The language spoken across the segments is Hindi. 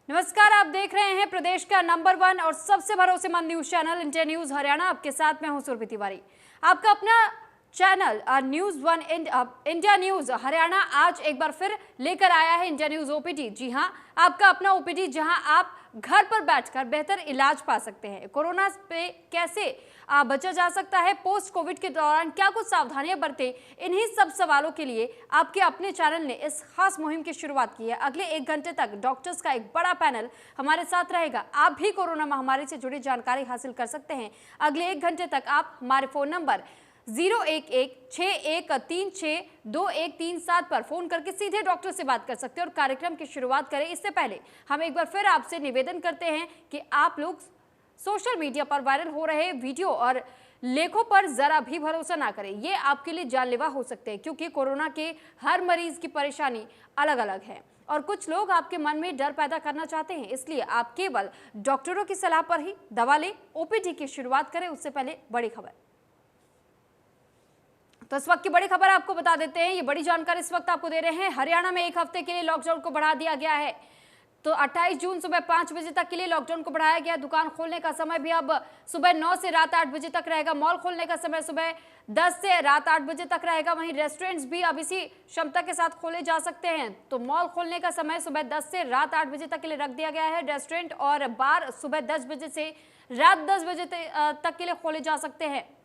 नमस्कार, आप देख रहे हैं प्रदेश का नंबर 1 और सबसे भरोसेमंद news channel India news Haryana. आपके साथ मैं हूं सुरभि तिवारी। आपका अपना channel news 1 India news Haryana आज एक बार फिर लेकर आया है इंडिया न्यूज ओपीडी। जी हां, आपका अपना ओपीडी जहां आप घर पर बैठकर बेहतर इलाज पा सकते हैं। कोरोना पे कैसे बचा जा सकता है, पोस्ट कोविड के दौरान क्या कुछ सावधानियां बरतें, इन्हीं सब सवालों के लिए आपके अपने चैनल ने इस खास मुहिम की शुरुआत की है। अगले 1 घंटे तक डॉक्टर्स का एक बड़ा पैनल हमारे साथ रहेगा। आप भी कोरोना महामारी से जुड़ी जानकारी हासिल कर सकते हैं। अगले 1 घंटे तक आप हमारे फोन नंबर 011-6136-2137 पर फोन करके सीधे डॉक्टर से बात कर सकते हैं और कार्यक्रम की शुरुआत करें। इससे पहले हम एक बार फिर आपसे निवेदन करते हैं कि आप लोग सोशल मीडिया पर वायरल हो रहे वीडियो और लेखों पर जरा भी भरोसा ना करें। ये आपके लिए जानलेवा हो सकते हैं, क्योंकि कोरोना के हर मरीज की परेशानी अलग अलग है और कुछ लोग आपके मन में डर पैदा करना चाहते हैं। इसलिए आप केवल डॉक्टरों की सलाह पर ही दवा लें, ओपीडी की शुरुआत करें। उससे पहले बड़ी खबर, तो इस वक्त की बड़ी खबर आपको बता देते हैं। ये बड़ी जानकारी इस वक्त आपको दे रहे हैं। हरियाणा में 1 हफ्ते के लिए लॉकडाउन को बढ़ा दिया गया है। तो 28 जून सुबह 5 बजे तक के लिए लॉकडाउन को बढ़ाया गया। दुकान खोलने का समय भी अब सुबह 9 से रात 8 बजे तक रहेगा। मॉल खोलने का समय सुबह 10 से रात 8 बजे तक रहेगा। वहीं रेस्टोरेंट्स भी अब इसी क्षमता के साथ खोले जा सकते हैं। तो मॉल खोलने का समय सुबह 10 से रात 8 बजे तक के लिए रख दिया गया है। रेस्टोरेंट और बार सुबह 10 बजे से रात 10 बजे तक के लिए खोले जा सकते हैं।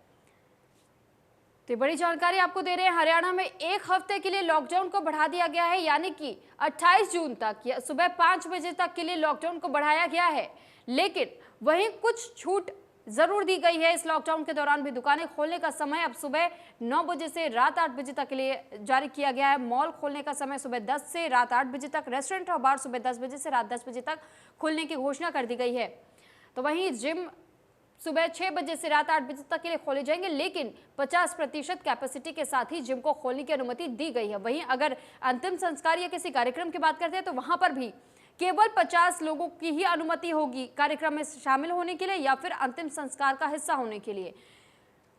तो बड़ी जानकारी आपको दे रहे हैं। हरियाणा में 1 हफ्ते के लिए लॉकडाउन को बढ़ा दिया गया है, यानी कि 28 जून तक या सुबह 5 बजे तक के लिए लॉकडाउन को बढ़ाया गया है। लेकिन वहीं कुछ छूट जरूर दी गई है। इस लॉकडाउन के दौरान भी दुकानें खोलने का समय अब सुबह 9 बजे से रात 8 बजे तक के लिए जारी किया गया है। मॉल खोलने का समय सुबह 10 से रात 8 बजे तक, रेस्टोरेंट और बार सुबह 10 बजे से रात 10 बजे तक खुलने की घोषणा कर दी गई है। तो वहीं जिम सुबह 6 बजे से रात 8 बजे तक के लिए खोले जाएंगे, लेकिन 50% कैपेसिटी के साथ ही जिम को खोलने की अनुमति दी गई है। वहीं अगर अंतिम संस्कार या किसी कार्यक्रम की बात करते हैं तो वहां पर भी केवल 50 लोगों की ही अनुमति होगी कार्यक्रम में शामिल होने के लिए या फिर अंतिम संस्कार का हिस्सा होने के लिए।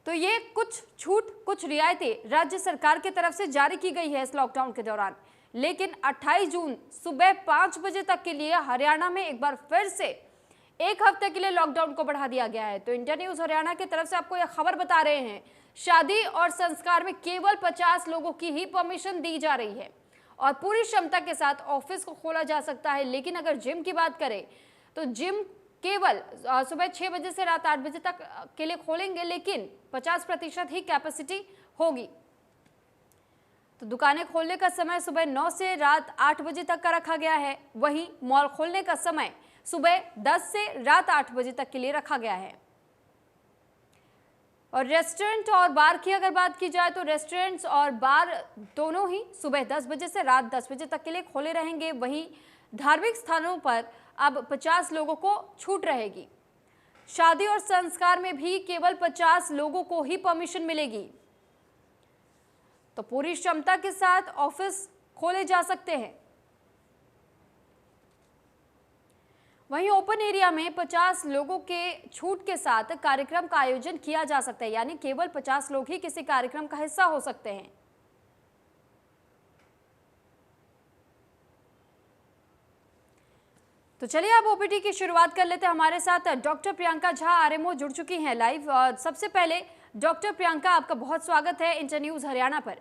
तो ये कुछ छूट, कुछ रियायतें राज्य सरकार की तरफ से जारी की गई है इस लॉकडाउन के दौरान। लेकिन 28 जून सुबह 5 बजे तक के लिए हरियाणा में एक बार फिर से 1 हफ्ते के लिए लॉकडाउन को बढ़ा दिया गया है। तो इंडिया न्यूज हरियाणा की तरफ से आपको यह खबर बता रहे हैं, शादी और संस्कार में केवल 50 लोगों की ही परमिशन दी जा रही है और पूरी क्षमता के साथ ऑफिस को खोला जा सकता है। लेकिन अगर जिम की बात करें तो जिम केवल सुबह 6 बजे से रात 8 बजे तक के लिए खोलेंगे, लेकिन 50% ही कैपेसिटी होगी। तो दुकानें खोलने का समय सुबह 9 से रात 8 बजे तक का रखा गया है। वहीं मॉल खोलने का समय सुबह 10 से रात 8 बजे तक के लिए रखा गया है। और रेस्टोरेंट और बार की अगर बात की जाए तो रेस्टोरेंट्स और बार दोनों ही सुबह 10 बजे से रात 10 बजे तक के लिए खोले रहेंगे। वहीं धार्मिक स्थानों पर अब 50 लोगों को छूट रहेगी। शादी और संस्कार में भी केवल 50 लोगों को ही परमिशन मिलेगी। तो पूरी क्षमता के साथ ऑफिस खोले जा सकते हैं। वहीं ओपन एरिया में 50 लोगों के छूट के साथ कार्यक्रम का आयोजन किया जा सकता है, यानी केवल 50 लोग ही किसी कार्यक्रम का हिस्सा हो सकते हैं। तो चलिए अब ओपीडी की शुरुआत कर लेते हैं। हमारे साथ डॉक्टर प्रियंका झा आरएमओ जुड़ चुकी हैं लाइव। और सबसे पहले डॉक्टर प्रियंका, आपका बहुत स्वागत है इंडिया न्यूज हरियाणा पर।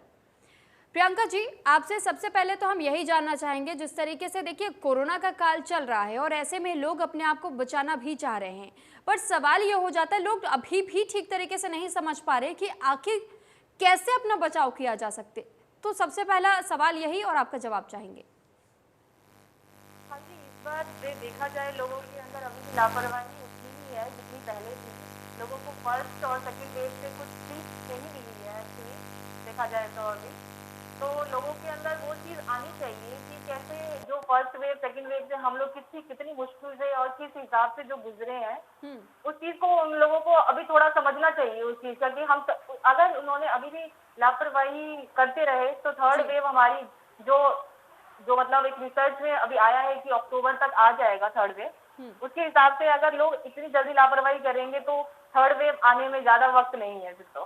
प्रियंका जी, आपसे सबसे पहले तो हम यही जानना चाहेंगे, जिस तरीके से देखिए कोरोना का काल चल रहा है और ऐसे में लोग अपने आप को बचाना भी चाह रहे हैं, पर सवाल ये हो जाता है लोग अभी भी ठीक तरीके से नहीं समझ पा रहे कि आखिर कैसे अपना बचाव किया जा सकते। तो सबसे पहला सवाल यही और आपका जवाब चाहेंगे। हाँ जी, इस बार देखा जाए लोगों के अंदर अभी भी लापरवाही उतनी ही है जितनी पहले थी। लोगों को फर्स्ट और सेकंड वेव से कुछ सीख नहीं मिली है एक्चुअली देखा जाए तो। अभी तो लोगों के अंदर वो चीज आनी चाहिए कि कैसे जो फर्स्ट वेव सेकंड वेव से हम लोग कितनी मुश्किल से और किस हिसाब से जो गुजरे हैं, उस चीज को उन लोगों को अभी थोड़ा समझना चाहिए उस चीज का कि हम अगर उन्होंने अभी भी लापरवाही करते रहे तो थर्ड वेव हमारी जो मतलब एक रिसर्च में अभी आया है कि अक्टूबर तक आ जाएगा थर्ड वेव। उसके हिसाब से अगर लोग इतनी जल्दी लापरवाही करेंगे तो थर्ड वेव आने में ज्यादा वक्त नहीं है फिर तो।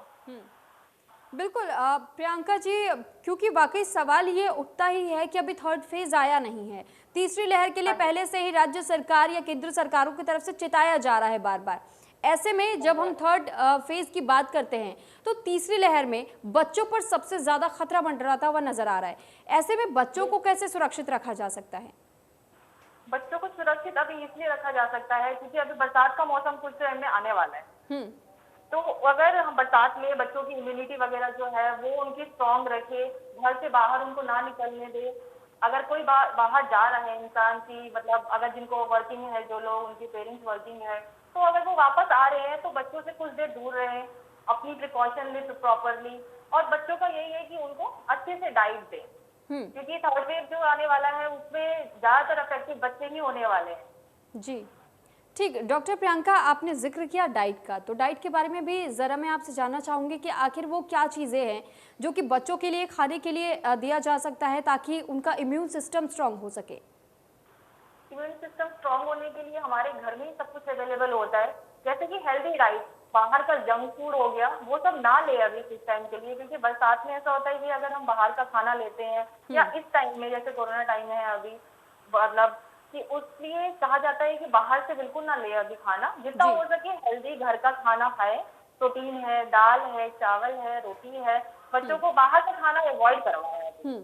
बिल्कुल प्रियंका जी, क्योंकि वाकई सवाल ये उठता ही है कि अभी थर्ड फेज आया नहीं है। तीसरी लहर के लिए हाँ पहले से ही राज्य सरकार या केंद्र सरकारों की तरफ से चिताया जा रहा है बार बार। ऐसे में जब हम थर्ड फेज की बात करते हैं तो तीसरी लहर में बच्चों पर सबसे ज्यादा खतरा मंडराता हुआ नजर आ रहा है। ऐसे में बच्चों को कैसे सुरक्षित रखा जा सकता है? बच्चों को सुरक्षित अभी इसलिए रखा जा सकता है क्योंकि अभी बरसात का मौसम कुछ टाइम में आने वाला है। हम्म। तो अगर हम बरसात में बच्चों की इम्यूनिटी वगैरह जो है वो उनकी स्ट्रांग रखे, घर से बाहर उनको ना निकलने दे। अगर कोई बाहर जा रहा है इंसान की, मतलब अगर जिनको वर्किंग है, जो लोग उनके पेरेंट्स वर्किंग है, तो अगर वो वापस आ रहे हैं तो बच्चों से कुछ देर दूर रहें, अपनी प्रिकॉशन लें प्रॉपरली। और बच्चों का यही है कि उनको अच्छे से डाइट दें, क्योंकि थर्ड वेव जो आने वाला है उसमें ज्यादातर अफेक्टेड बच्चे ही होने वाले हैं। जी ठीक। डॉक्टर प्रियंका, आपने जिक्र किया डाइट का, तो डाइट के बारे में भी ज़रा मैं आपसे जानना चाहूँगी कि आखिर वो क्या चीज़ें हैं जो कि बच्चों के लिए खाने के लिए दिया जा सकता है ताकि उनका इम्यून सिस्टम स्ट्रांग हो सके। इम्यून सिस्टम स्ट्रांग होने के लिए हमारे घर में ही सब कुछ अवेलेबल होता है, जैसे कि हेल्दी डाइट। बाहर का जंक फूड हो गया वो सब ना ले अभी इस टाइम के लिए, क्योंकि बरसात में ऐसा होता है कि अगर हम बाहर का खाना लेते हैं या इस टाइम में जैसे कोरोना टाइम है अभी, मतलब कि उसलिए कहा जाता है कि बाहर से बिल्कुल ना ले अभी खाना, जितना हो सके हेल्दी घर का खाना खाए। प्रोटीन है, दाल है, चावल है, रोटी है। बच्चों को बाहर का खाना अवॉइड करवाया है।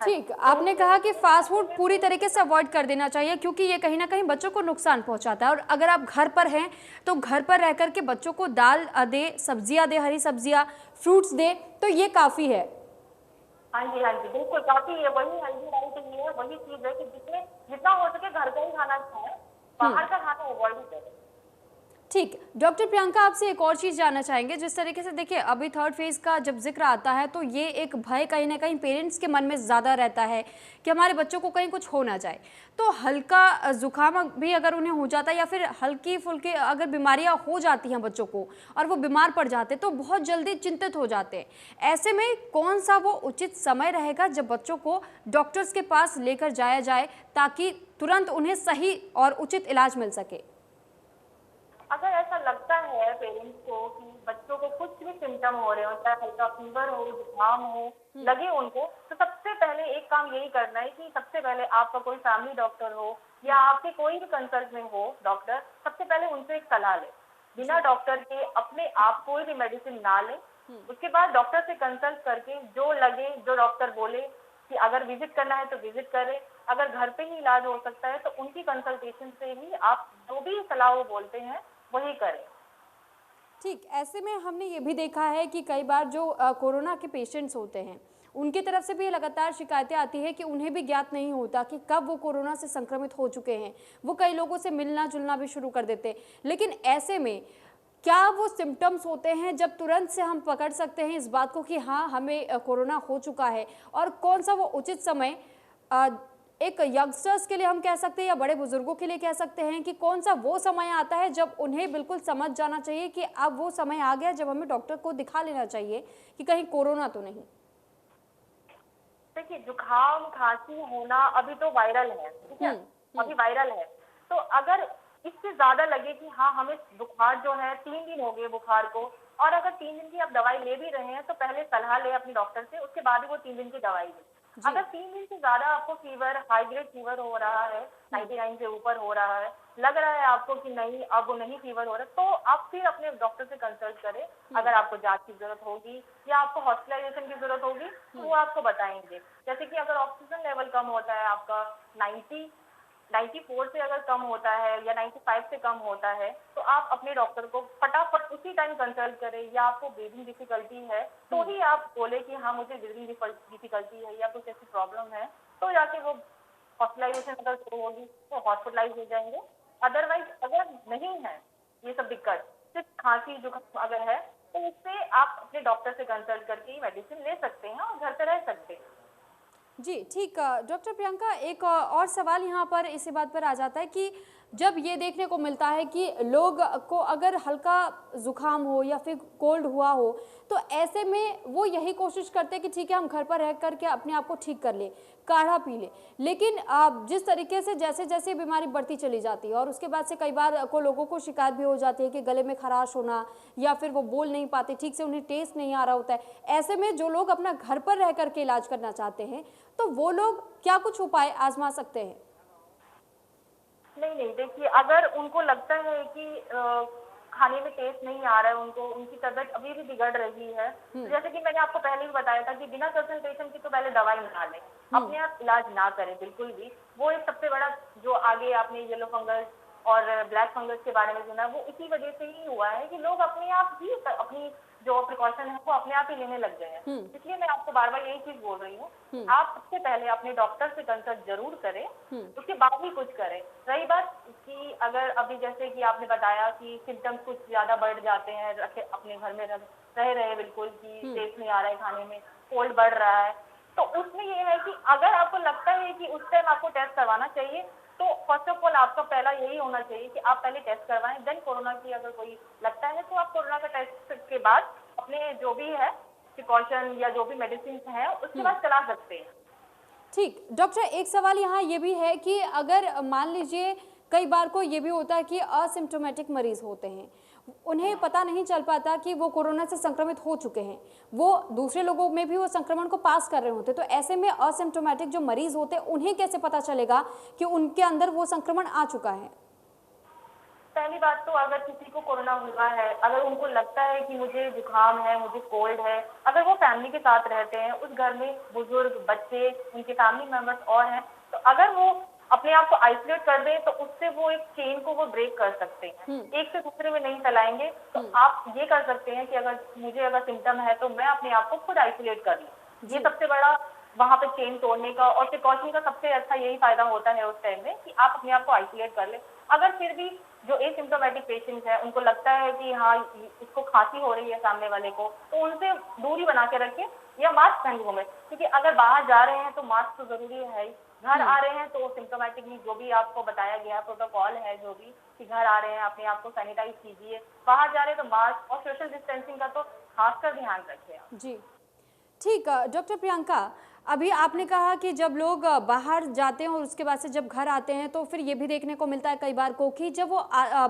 ठीक, आपने कहा कि फास्ट फूड पूरी तरीके से अवॉइड कर देना चाहिए क्योंकि ये कहीं ना कहीं बच्चों को नुकसान पहुंचाता है। और अगर आप घर पर हैं तो घर पर रह करके बच्चों को दाल दे, सब्जियां दे, हरी सब्जियां, फ्रूट्स दे, तो ये काफ़ी है। हाँ जी, हाँ जी, बिल्कुल काफी है। वही हेल्दी डाइट ही है, वही चीज है कि जितना हो सके घर का ही खाना खाएं, बाहर का खाना अवॉइड करें। ठीक। डॉक्टर प्रियंका, आपसे एक और चीज़ जानना चाहेंगे। जिस तरीके से देखिए अभी थर्ड फेज का जब जिक्र आता है तो ये एक भय कहीं ना कहीं पेरेंट्स के मन में ज़्यादा रहता है कि हमारे बच्चों को कहीं कुछ हो ना जाए। तो हल्का जुकाम भी अगर उन्हें हो जाता है या फिर हल्की फुल्की अगर बीमारियां हो जाती हैं बच्चों को और वो बीमार पड़ जाते तो बहुत जल्दी चिंतित हो जाते हैं। ऐसे में कौन सा वो उचित समय रहेगा जब बच्चों को डॉक्टर्स के पास लेकर जाया जाए ताकि तुरंत उन्हें सही और उचित इलाज मिल सके? अगर ऐसा लगता है पेरेंट्स को कि बच्चों को कुछ भी सिम्टम हो रहे हो, चाहे हल्का फीवर हो, जुकाम हो, लगे उनको, तो सबसे पहले एक काम यही करना है कि सबसे पहले आपका कोई फैमिली डॉक्टर हो या आपके कोई भी कंसल्ट में हो डॉक्टर, सबसे पहले उनसे एक सलाह ले। बिना डॉक्टर के अपने आप कोई भी मेडिसिन ना ले। उसके बाद डॉक्टर से कंसल्ट करके जो लगे, जो डॉक्टर बोले कि अगर विजिट करना है तो विजिट करें, अगर घर पे ही इलाज हो सकता है तो उनकी कंसल्टेशन से ही आप जो भी सलाह वो बोलते हैं वही करें। ठीक। ऐसे में हमने ये भी देखा है कि कई बार जो कोरोना के पेशेंट्स होते हैं उनकी तरफ से भी लगातार शिकायतें आती है कि उन्हें भी ज्ञात नहीं होता कि कब वो कोरोना से संक्रमित हो चुके हैं। वो कई लोगों से मिलना जुलना भी शुरू कर देते हैं। लेकिन ऐसे में क्या वो सिम्टम्स होते हैं जब तुरंत से हम पकड़ सकते हैं इस बात को कि हाँ हमें कोरोना हो चुका है? और कौन सा वो उचित समय एक यंगस्टर्स के लिए हम कह सकते हैं या बड़े बुजुर्गों के लिए कह सकते हैं कि कौन सा वो समय आता है जब उन्हें बिल्कुल समझ जाना चाहिए कि अब वो समय आ गया जब हमें डॉक्टर को दिखा लेना चाहिए कि कहीं कोरोना तो नहीं? देखिए, जुकाम खांसी होना अभी तो वायरल है, ठीक है, अभी वायरल है। तो अगर इससे ज्यादा लगे कि हाँ हमें बुखार जो है 3 दिन हो गए बुखार को, और अगर 3 दिन की आप दवाई ले भी रहे हैं तो पहले सलाह ले अपने डॉक्टर से, उसके बाद ही वो 3 दिन की दवाई ले। अगर 3 दिन से ज्यादा आपको फीवर, हाई ग्रेड फीवर हो रहा है, 99 से ऊपर हो रहा है, लग रहा है आपको कि नहीं अब नहीं फीवर हो रहा, तो आप फिर अपने डॉक्टर से कंसल्ट करें। अगर आपको जांच की जरूरत होगी या आपको हॉस्पिटलाइजेशन की जरूरत होगी तो वो आपको बताएंगे। जैसे कि अगर ऑक्सीजन लेवल कम होता है आपका 94 से अगर कम होता है या 95 से कम होता है तो आप अपने डॉक्टर को फटाफट उसी टाइम कंसल्ट करें। या आपको ब्रीदिंग डिफिकल्टी है तो ही आप बोले कि हाँ मुझे ब्रीदिंग डिफिकल्टी है या कुछ ऐसी प्रॉब्लम है, तो जाके वो हॉस्पिटलाइजेशन अगर शुरू होगी तो हॉस्पिटलाइज हो जाएंगे। अदरवाइज अगर नहीं है ये सब दिक्कत, सिर्फ खांसी जुकाम अगर है, तो उससे आप अपने डॉक्टर से कंसल्ट करके मेडिसिन ले सकते हैं और घर पे रह सकते हैं। जी ठीक। डॉक्टर प्रियंका, एक और सवाल यहाँ पर इसी बात पर आ जाता है कि जब ये देखने को मिलता है कि लोग को अगर हल्का जुकाम हो या फिर कोल्ड हुआ हो तो ऐसे में वो यही कोशिश करते हैं कि ठीक है हम घर पर रह करके अपने आप को ठीक कर ले। काढ़ा पी ले। लेकिन जिस तरीके से जैसे जैसे बीमारी बढ़ती चली जाती है और उसके बाद से कई बार को लोगों को शिकायत भी हो जाती है कि गले में खराश होना या फिर वो बोल नहीं पाते ठीक से, उन्हें टेस्ट नहीं आ रहा होता है। ऐसे में जो लोग अपना घर पर रह करके इलाज करना चाहते हैं तो वो लोग क्या कुछ उपाय आजमा सकते हैं? नहीं, देखिए, अगर उनको लगता है कि खाने में टेस्ट नहीं आ रहा है, उनको उनकी तबीयत अभी भी बिगड़ रही है, तो जैसे कि मैंने आपको पहले भी बताया था कि बिना कंसल्टेशन की तो पहले दवाई ना लें, अपने आप इलाज ना करें बिल्कुल भी। वो एक सबसे बड़ा जो आगे आपने येलो फंगस और ब्लैक फंगस के बारे में सुना, वो इसी वजह से ही हुआ है कि लोग अपने आप ही अपनी जो प्रिकॉशन है वो अपने आप ही लेने लग गए हैं। इसलिए मैं आपको बार बार यही चीज बोल रही हूँ, आप सबसे पहले अपने डॉक्टर से कंसल्ट जरूर करें, उसके बाद ही कुछ करें। रही बात कि अगर अभी जैसे कि आपने बताया कि सिम्टम्स कुछ ज्यादा बढ़ जाते हैं, रखे अपने घर में रहे बिल्कुल कि टेस्ट नहीं आ रहा है खाने में, कोल्ड बढ़ रहा है, तो उसमें ये है कि अगर आपको लगता है कि उस टाइम आपको टेस्ट करवाना चाहिए, तो फर्स्ट ऑफ ऑल आपका पहला यही होना चाहिए कि आप पहले टेस्ट करवाएं, देन कोरोना की अगर कोई लगता है तो आप कोरोना का टेस्ट के बाद अपने जो भी है प्रिकॉशन या जो भी मेडिसिन है उसके बाद चला सकते हैं। ठीक डॉक्टर, एक सवाल यहाँ ये भी है कि अगर मान लीजिए कई बार को ये भी होता है कि असिम्टोमेटिक मरीज होते हैं, उन्हें पता नहीं चल पाता कि वो कोरोना से संक्रमित हो चुके हैं, वो दूसरे लोगों में भी वो संक्रमण को पास कर रहे होते, तो ऐसे में असिम्टोमेटिक जो मरीज होते हैं उन्हें कैसे पता चलेगा कि उनके अंदर वो संक्रमण आ चुका है? पहली बात तो अगर किसी को कोरोना हुआ है, अगर उनको लगता है कि मुझे जुकाम है, मुझे कोल्ड है, अगर वो फैमिली के साथ रहते हैं, उस घर में बुजुर्ग, बच्चे, उनके फैमिली मेंबर्स और हैं, तो अगर वो अपने आप को आइसोलेट कर दें तो उससे वो एक चेन को वो ब्रेक कर सकते हैं, एक से दूसरे में नहीं फैलाएंगे। तो आप ये कर सकते हैं कि अगर सिम्टम है तो मैं अपने आप को खुद आइसोलेट कर लूं। ये सबसे बड़ा वहां पे चेन तोड़ने का और प्रिकॉशन का सबसे अच्छा यही फायदा होता है उस टाइम में कि आप अपने आप को आइसोलेट कर ले। अगर फिर भी जो एसिम्टोमेटिक पेशेंट्स है उनको लगता है कि हाँ इसको खांसी हो रही है सामने वाले को, तो उनसे दूरी बना के रखें या मास्क पहन घूमें, क्योंकि अगर बाहर जा रहे हैं तो मास्क तो जरूरी है ही, घर आ रहे हैं तो सिम्टोमेटिकली जो भी आपको बताया गया प्रोटोकॉल है, जो भी कि घर आ रहे हैं अपने आप को सैनिटाइज कीजिए, बाहर जा रहे हैं तो मास्क और सोशल डिस्टेंसिंग का तो खासकर ध्यान रखें आप। जी ठीक। डॉक्टर प्रियंका, अभी आपने कहा कि जब लोग बाहर जाते हैं और उसके बाद से जब घर आते हैं तो फिर ये भी देखने को मिलता है कई बार को कि जब वो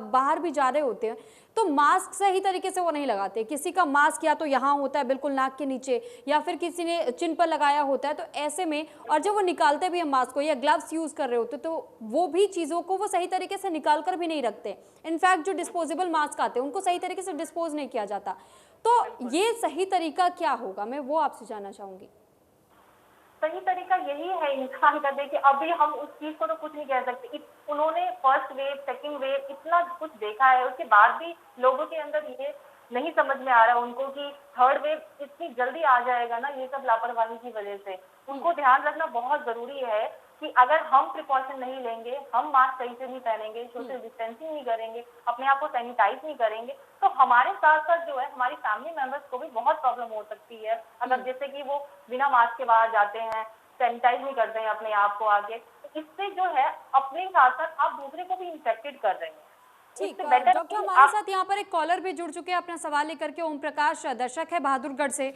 बाहर भी जा रहे होते हैं तो मास्क सही तरीके से वो नहीं लगाते। किसी का मास्क या तो यहाँ होता है बिल्कुल नाक के नीचे या फिर किसी ने चिन पर लगाया होता है, तो ऐसे में और जब वो निकालते भी हैं मास्क को या ग्लव्स यूज़ कर रहे होते तो वो भी चीज़ों को वो सही तरीके से निकाल कर भी नहीं रखते। इनफैक्ट जो डिस्पोजेबल मास्क आते हैं उनको सही तरीके से डिस्पोज नहीं किया जाता। तो ये सही तरीका क्या होगा, मैं वो आपसे जानना चाहूँगी। सही तरीका यही है इंसान का। देखिए अभी हम उस चीज को तो कुछ नहीं कह सकते, उन्होंने फर्स्ट वेव सेकंड वेव इतना कुछ देखा है, उसके बाद भी लोगों के अंदर ये नहीं समझ में आ रहा उनको कि थर्ड वेव इतनी जल्दी आ जाएगा ना, ये सब लापरवाही की वजह से। उनको ध्यान रखना बहुत जरूरी है कि अगर हम प्रिकॉशन नहीं लेंगे, हम मास्क सही से नहीं पहनेंगे, सोशल डिस्टेंसिंग नहीं करेंगे, अपने आप को सैनिटाइज नहीं करेंगे, तो हमारे साथ साथ जो है हमारी फैमिली मेंबर्स को भी बहुत प्रॉब्लम हो सकती है। अगर जैसे कि वो बिना मास्क के बाहर जाते हैं, सैनिटाइज नहीं करते हैं अपने आप को आगे, तो इससे जो है अपने साथ साथ आप दूसरे को भी इन्फेक्टेड कर रहे हैं। ठीक डॉक्टर, हमारे साथ यहाँ पर एक कॉलर भी जुड़ चुके हैं अपना सवाल लेकर के। ओम प्रकाश दर्शक है बहादुरगढ़ से।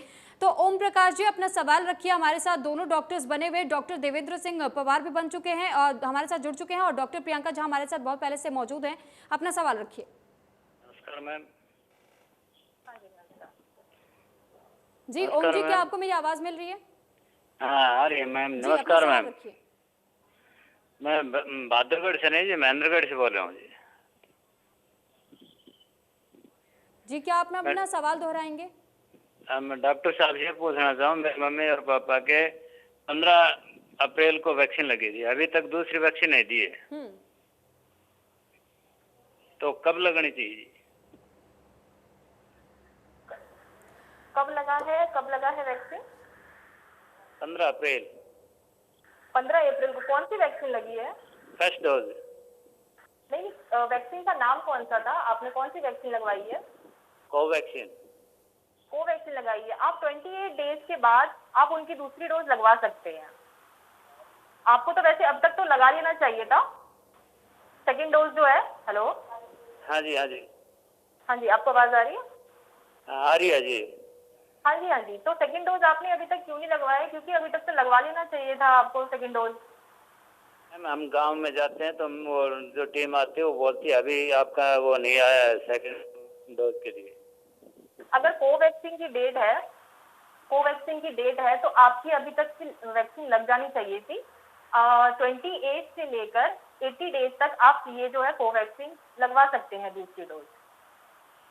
तो ओम प्रकाश जी अपना सवाल रखिए। हमारे साथ दोनों डॉक्टर्स बने हुए, डॉक्टर देवेंद्र सिंह पवार भी बन चुके हैं और हमारे साथ जुड़ चुके हैं, और डॉक्टर प्रियंका झा हमारे साथ बहुत पहले से मौजूद हैं। अपना सवाल रखिए। नमस्कार मैम। जी ओम जी, क्या आपको मेरी आवाज मिल रही है? हाँ आ रही है मैम। नमस्कार मैम। मैं बहादुरगढ़ से नहीं जी, महेंद्रगढ़ से बोल रहा हूँ जी। जी क्या आप अपना सवाल दोहराएंगे? मैं डॉक्टर साहब से पूछना चाहूँ, मेरी मम्मी और पापा के 15 अप्रैल को वैक्सीन लगी थी, अभी तक दूसरी वैक्सीन नहीं दी है, तो कब लगनी चाहिए? कब लगा है वैक्सीन? 15 अप्रैल। 15 अप्रैल को कौन सी वैक्सीन लगी है? First dose. नहीं, वैक्सीन का नाम कौन सा था? आपने कौन सी वैक्सीन लगवाई है? कोवैक्सीन लगाई है। आप 28 डेज के बाद आप उनकी दूसरी डोज लगवा सकते हैं। आपको तो वैसे अब तक तो लगा लेना चाहिए था सेकेंड डोज जो है। हेलो, हाँ जी हाँ जी हाँ जी, आपको आवाज आ रही है? आ रही है जी। हाँ जी, हाँ जी। तो सेकंड डोज आपने अभी तक क्यों नहीं लगवाया? क्योंकि अभी तक तो लगवा लेना चाहिए था आपको सेकंड डोज। मैम हम गांव में जाते हैं तो वो जो टीम आती है वो बोलती है अभी आपका वो नहीं आया है सेकंड डोज के लिए। अगर कोवैक्सीन की डेट है तो आपकी अभी तक की वैक्सीन लग जानी चाहिए थी। 28 से लेकर 80 डेज तक आप ये जो है कोवैक्सीन लगवा सकते हैं दूसरी डोज।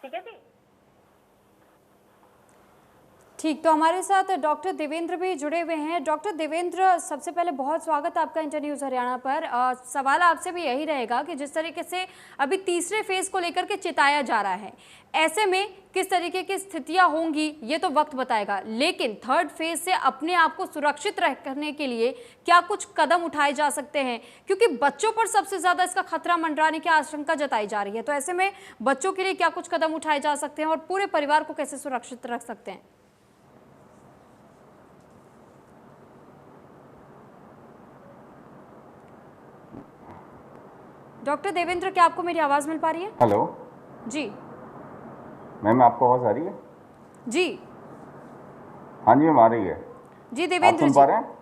ठीक है जी। ठीक, तो हमारे साथ डॉक्टर देवेंद्र भी जुड़े हुए हैं। डॉक्टर देवेंद्र, सबसे पहले बहुत स्वागत आपका इंटर न्यूज़ हरियाणा पर। सवाल आपसे भी यही रहेगा कि जिस तरीके से अभी तीसरे फेज को लेकर के चिताया जा रहा है, ऐसे में किस तरीके की स्थितियां होंगी ये तो वक्त बताएगा, लेकिन थर्ड फेज से अपने आप को सुरक्षित रखने के लिए क्या कुछ कदम उठाए जा सकते हैं? क्योंकि बच्चों पर सबसे ज्यादा इसका खतरा मंडराने की आशंका जताई जा रही है, तो ऐसे में बच्चों के लिए क्या कुछ कदम उठाए जा सकते हैं और पूरे परिवार को कैसे सुरक्षित रख सकते हैं? डॉक्टर देवेंद्र, क्या आपको मेरी आवाज मिल पा रही है? हेलो जी। मैम, आपको आवाज़ आ रही है? जी। हाँ जी मैम, आ रही है। जी आप देवेंद्र सुन जी। पा रहे हैं?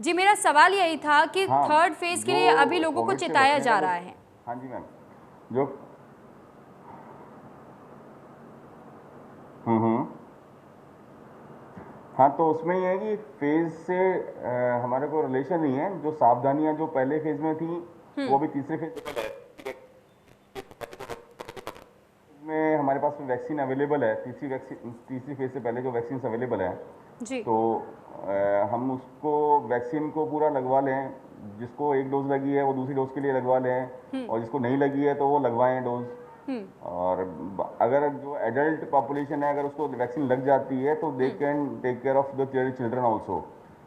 जी, मेरा सवाल यही था कि हाँ, थर्ड फेज के जो लिए अभी लोगों को कोविड से चिताया बचने जा का रहा है। हाँ जी मैम, जो हम्म। हाँ, तो उसमें ये है कि फेज से हमारे को रिलेशन नहीं है। जो सावधानियां जो पहले फेज में थी वो अभी तीसरे फेज में हमारे पास वैक्सीन अवेलेबल है। तीसरी फेज से पहले जो वैक्सीन अवेलेबल है, जी। तो हम उसको वैक्सीन को पूरा लगवा लें। जिसको एक डोज लगी है वो दूसरी डोज के लिए लगवा लें, और जिसको नहीं लगी है तो वो लगवाएं डोज। और अगर जो एडल्ट पॉपुलेशन है, अगर उसको वैक्सीन लग जाती है तो they can take care of the children also.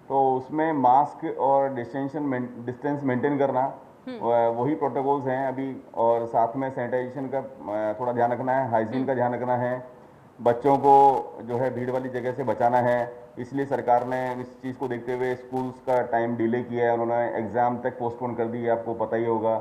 तो उसमें मास्क और डिस्टेंस मेंटेन करना वही प्रोटोकॉल्स हैं अभी। और साथ में सैनिटाइजेशन का थोड़ा ध्यान रखना है, हाइजीन का ध्यान रखना है। बच्चों को जो है भीड़ वाली जगह से बचाना है। इसलिए सरकार ने इस चीज़ को देखते हुए स्कूल्स का टाइम डिले किया है। उन्होंने एग्ज़ाम तक पोस्टपोन कर दी है। आपको पता ही होगा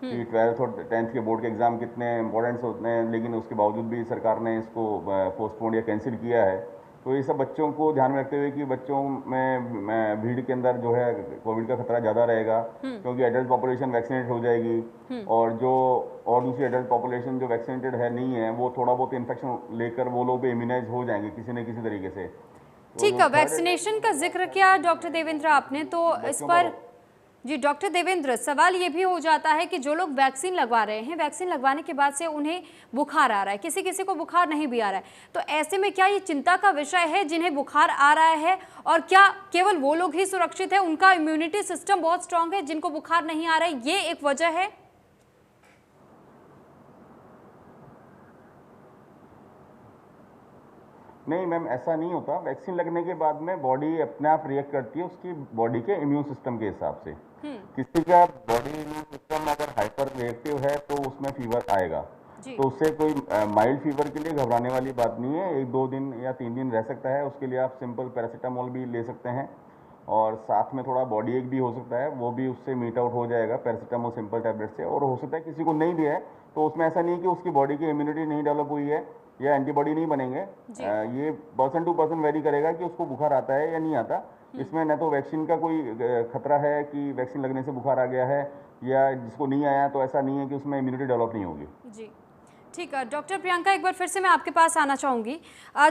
कि 12th और 10th के बोर्ड के एग्ज़ाम कितने इंपॉर्टेंट होते हैं, लेकिन उसके बावजूद भी सरकार ने इसको पोस्टपोन या कैंसिल किया है। तो ये सब बच्चों को ध्यान में रखते हुए कि बच्चों में भीड़ के अंदर जो है कोविड का खतरा ज़्यादा रहेगा, क्योंकि एडल्ट पॉपुलेशन वैक्सीनेट हो जाएगी। और दूसरी एडल्ट पॉपुलेशन जो वैक्सीनेटेड है नहीं है, वो थोड़ा बहुत इन्फेक्शन लेकर वो लोग भी इम्यूनाइज हो जाएंगे किसी न किसी तरीके से। ठीक है, वैक्सीनेशन का जिक्र किया डॉक्टर देवेंद्र आपने, तो इस पर जी डॉक्टर देवेंद्र, सवाल ये भी हो जाता है कि जो लोग वैक्सीन लगवा रहे हैं, वैक्सीन लगवाने के बाद से उन्हें बुखार आ रहा है, किसी किसी को बुखार नहीं भी आ रहा है, तो ऐसे में क्या ये चिंता का विषय है जिन्हें बुखार आ रहा है? और क्या केवल वो लोग ही सुरक्षित है, उनका इम्यूनिटी सिस्टम बहुत स्ट्रांग है, जिनको बुखार नहीं आ रहा है, ये एक वजह है? नहीं मैम, ऐसा नहीं होता। वैक्सीन लगने के बाद में बॉडी अपने आप रिएक्ट करती है उसकी बॉडी के इम्यून सिस्टम के हिसाब से। किसी का बॉडी इम्यून सिस्टम अगर हाइपर रिएक्टिव है तो उसमें फीवर आएगा। तो उससे कोई माइल्ड फीवर के लिए घबराने वाली बात नहीं है। 1-2 दिन या 3 दिन रह सकता है, उसके लिए आप सिंपल पैरासीटामोल भी ले सकते हैं। और साथ में थोड़ा बॉडी एक भी हो सकता है, वो भी उससे मीट आउट हो जाएगा पैरासीटामोल सिंपल टैबलेट से। और हो सकता है किसी को नहीं भी है तो उसमें ऐसा नहीं है कि उसकी बॉडी की इम्यूनिटी नहीं डेवलप हुई है या एंटीबॉडी नहीं बनेंगे। ये पर्सन टू पर्सन वेरी करेगा कि उसको बुखार आता है या नहीं आता। इसमें न तो वैक्सीन का कोई खतरा है कि वैक्सीन लगने से बुखार आ गया है, या जिसको नहीं आया तो ऐसा नहीं है कि उसमें इम्यूनिटी डेवलप नहीं होगी। जी ठीक है। डॉक्टर प्रियंका, एक बार फिर से मैं आपके पास आना चाहूँगी।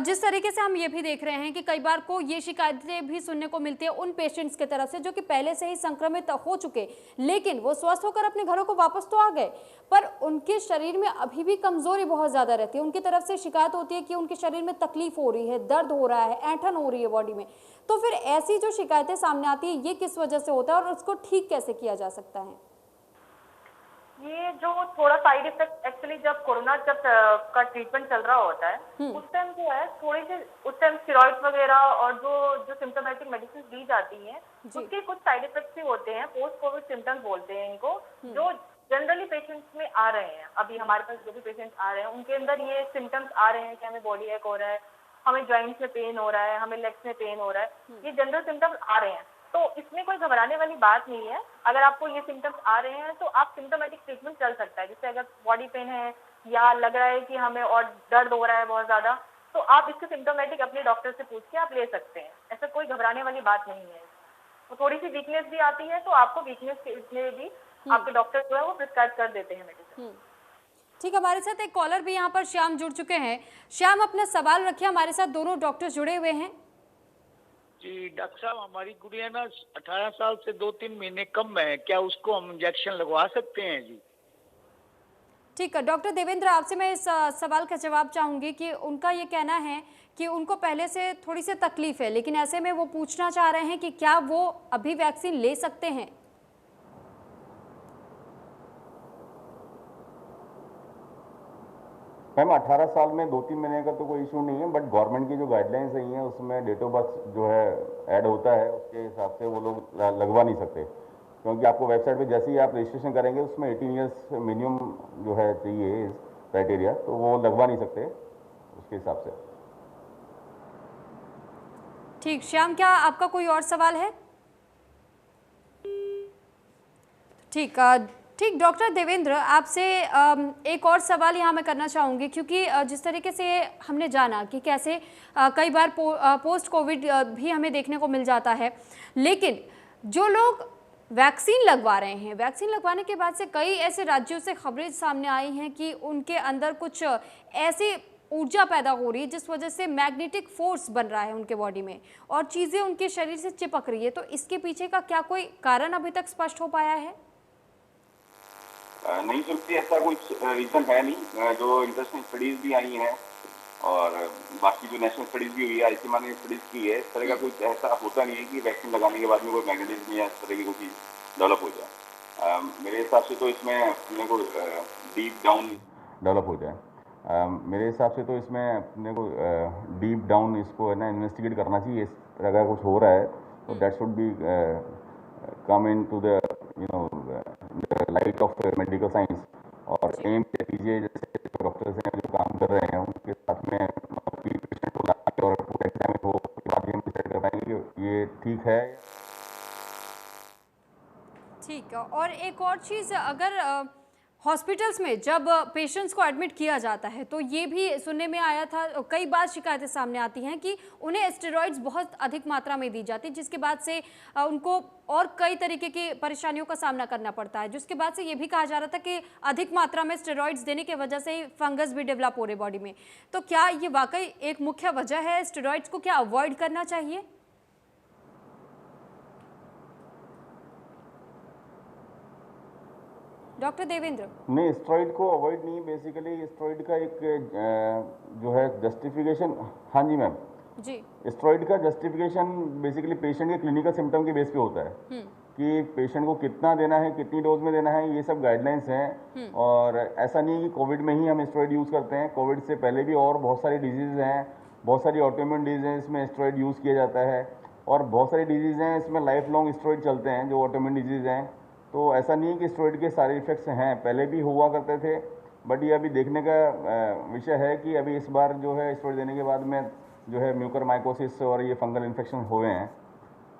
जिस तरीके से हम ये भी देख रहे हैं कि कई बार को ये शिकायतें भी सुनने को मिलती है उन पेशेंट्स की तरफ से जो कि पहले से ही संक्रमित हो चुके, लेकिन वो स्वस्थ होकर अपने घरों को वापस तो आ गए, पर उनके शरीर में अभी भी कमजोरी बहुत ज़्यादा रहती है। उनकी तरफ से शिकायत होती है कि उनके शरीर में तकलीफ हो रही है, दर्द हो रहा है, ऐंठन हो रही है बॉडी में। तो फिर ऐसी जो शिकायतें सामने आती है, ये किस वजह से होता है और उसको ठीक कैसे किया जा सकता है? ये जो थोड़ा साइड इफेक्ट एक्चुअली जब कोरोना का ट्रीटमेंट चल रहा होता है उस टाइम जो है थोड़ी सी उस टाइम स्टेरॉइड वगैरह और जो सिम्टोमेटिक मेडिसिन दी जाती हैं उसके कुछ साइड इफेक्ट्स भी होते हैं। पोस्ट कोविड सिम्टम्स बोलते हैं इनको, जो जनरली पेशेंट्स में आ रहे हैं। अभी हमारे पास जो भी पेशेंट्स आ रहे हैं उनके अंदर ये सिम्टम्स आ रहे हैं कि हमें बॉडी एक हो रहा है, हमें जॉइंट्स में पेन हो रहा है, हमें लेग्स में पेन हो रहा है, ये जनरल सिम्टम्स आ रहे हैं। तो इसमें कोई घबराने वाली बात नहीं है। अगर आपको ये सिम्टम्स आ रहे हैं तो आप सिम्टोमेटिक ट्रीटमेंट चल सकता है। जैसे अगर बॉडी पेन है या लग रहा है कि हमें और दर्द हो रहा है बहुत ज़्यादा, तो तो आप इसके सिम्टोमेटिक अपने डॉक्टर से पूछ के आप ले सकते हैं, ऐसा कोई घबराने वाली बात नहीं है। तो थोड़ी सी वीकनेस भी आती है तो आपको वीकनेस के लिए भी आपके डॉक्टर जो है वो प्रिस्क्राइब कर देते हैं मेडिसिन। ठीक, हमारे साथ एक कॉलर भी यहाँ पर श्याम जुड़ चुके हैं। श्याम, अपना सवाल रखिए, हमारे साथ दोनों डॉक्टर जुड़े हुए हैं। जी डॉक्टर साहब, हमारी गुड़िया ना 18 साल से 2-3 महीने कम है, क्या उसको हम इंजेक्शन लगवा सकते हैं जी? ठीक है डॉक्टर देवेंद्र, आपसे मैं इस सवाल का जवाब चाहूंगी कि उनका ये कहना है कि उनको पहले से थोड़ी सी तकलीफ है, लेकिन ऐसे में वो पूछना चाह रहे हैं कि क्या वो अभी वैक्सीन ले सकते हैं। मैम 18 साल में 2-3 महीने का तो कोई इशू नहीं है, बट गवर्नमेंट की जो गाइडलाइंस रही हैं उसमें डेट ऑफ बर्थ जो है ऐड होता है, उसके हिसाब से वो लोग लगवा नहीं सकते, क्योंकि आपको वेबसाइट पे जैसे ही आप रजिस्ट्रेशन करेंगे उसमें 18 ईयर्स मिनिमम जो है चाहिए क्राइटेरिया, तो वो लगवा नहीं सकते उसके हिसाब से। ठीक श्याम, क्या आपका कोई और सवाल है? ठीक ठीक डॉक्टर देवेंद्र, आपसे एक और सवाल यहाँ मैं करना चाहूँगी, क्योंकि जिस तरीके से हमने जाना कि कैसे कई बार पोस्ट कोविड भी हमें देखने को मिल जाता है, लेकिन जो लोग वैक्सीन लगवा रहे हैं, वैक्सीन लगवाने के बाद से कई ऐसे राज्यों से खबरें सामने आई हैं कि उनके अंदर कुछ ऐसी ऊर्जा पैदा हो रही है जिस वजह से मैग्नेटिक फोर्स बन रहा है उनके बॉडी में और चीज़ें उनके शरीर से चिपक रही है। तो इसके पीछे का क्या कोई कारण अभी तक स्पष्ट हो पाया है? नहीं सुनती, ऐसा कुछ रीजन है नहीं। जो इंटरनेशनल स्टडीज भी आई हैं और बाकी जो नेशनल स्टडीज भी हुई है, आईसीएमआर ने स्टडीज की है, इस तरह का कुछ ऐसा होता नहीं है कि वैक्सीन लगाने के बाद में कोई मैग्नेटिज्म या इस तरह की कोई चीज़ डेवलप हो जाए। मेरे हिसाब से तो इसमें अपने को डीप डाउन डेवलप हो जाए। मेरे हिसाब से तो इसमें अपने को डीप डाउन इसको है ना इन्वेस्टिगेट करना चाहिए। इस तरह का कुछ हो रहा है तो that should be come into the light of medical science, और एम कीजिए जैसे डॉक्टर्स हैं जो काम कर रहे हैं उनके साथ में पेशेंट को लाके और पूरा एग्जामिन हो, उसके बाद ही हम डिसाइड कर पाएंगे कि ये ठीक है। ठीक है, और एक और चीज़, अगर हॉस्पिटल्स में जब पेशेंट्स को एडमिट किया जाता है तो ये भी सुनने में आया था, कई बार शिकायतें सामने आती हैं कि उन्हें स्टेरॉइड्स बहुत अधिक मात्रा में दी जाती है, जिसके बाद से उनको और कई तरीके की परेशानियों का सामना करना पड़ता है, जिसके बाद से ये भी कहा जा रहा था कि अधिक मात्रा में स्टेरॉइड्स देने की वजह से फंगस भी डेवलप हो रहे बॉडी में। तो क्या ये वाकई एक मुख्य वजह है? स्टेरॉइड्स को क्या अवॉइड करना चाहिए? डॉक्टर देवेंद्र, नहीं, स्टेरॉइड को अवॉइड नहीं, बेसिकली स्टेरॉइड का एक जो है जस्टिफिकेशन। हाँ जी मैम जी, स्टेरॉइड का जस्टिफिकेशन बेसिकली पेशेंट के क्लिनिकल सिम्टम के बेस पे होता है कि पेशेंट को कितना देना है, कितनी डोज में देना है, ये सब गाइडलाइंस हैं। और ऐसा नहीं है कि कोविड में ही हम स्टेरॉइड यूज़ करते हैं, कोविड से पहले भी और बहुत सारी डिजीज़ हैं, बहुत सारी ऑटोइम्यून डिजीज हैं इसमें स्टेरॉइड यूज़ किया जाता है, और बहुत सारी डिजीज़ हैं इसमें लाइफ लॉन्ग स्टेरॉइड चलते हैं जो ऑटोइम्यून डिजीज़ हैं। तो ऐसा नहीं है कि स्टेरॉइड के सारे इफेक्ट्स हैं, पहले भी हुआ करते थे, बट ये अभी देखने का विषय है कि अभी इस बार जो है स्टेरॉइड देने के बाद में जो है म्यूकरमाइकोसिस और ये फंगल इन्फेक्शन हुए हैं।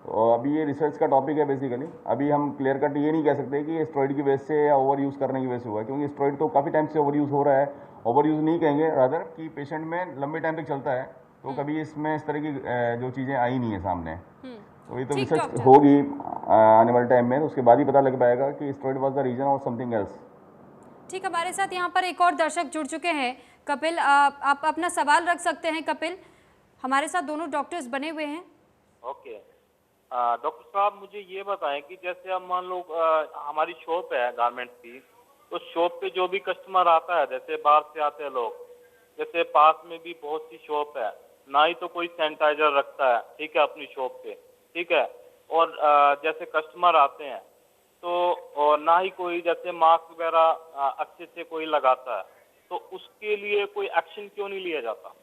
तो अभी ये रिसर्च का टॉपिक है बेसिकली। अभी हम क्लियर कट ये नहीं कह सकते कि स्टेरॉइड की वजह से या ओवर यूज़ करने की वजह से हुआ है, क्योंकि स्टेरॉइड तो काफ़ी टाइम से ओवर यूज़ हो रहा है। ओवर यूज़ नहीं कहेंगे, रादर कि पेशेंट में लंबे टाइम तक चलता है, तो कभी इसमें इस तरह की जो चीज़ें आई नहीं है सामने। तो ये तो ठीक, रिसर्च डॉक्टर। होगी आने वाले टाइम में, तो उसके बाद ही पता लग पाएगा कि स्टेरॉइड वाज द रीजन और समथिंग एल्स। ठीक, हमारे साथ यहाँ पर एक और दर्शक जुड़ चुके हैं। कपिल, आप अपना सवाल रख सकते हैं। कपिल, हमारे साथ दोनों डॉक्टर्स बने हुए हैं। ओके डॉक्टर साहब, मुझे ये बताएं कि जैसे अब मान लो हमारी शॉप है गारमेंट्स की, तो शॉप पे जो भी कस्टमर आता है, जैसे बाहर से आते हैं लोग, जैसे पास में भी बहुत सी शॉप है, ना ही तो कोई सैनिटाइजर रखता है, ठीक है, अपनी शॉप पे, ठीक है, और जैसे कस्टमर आते हैं तो और ना ही कोई जैसे मास्क वगैरह अच्छे से कोई लगाता है, तो उसके लिए कोई एक्शन क्यों नहीं लिया जाता?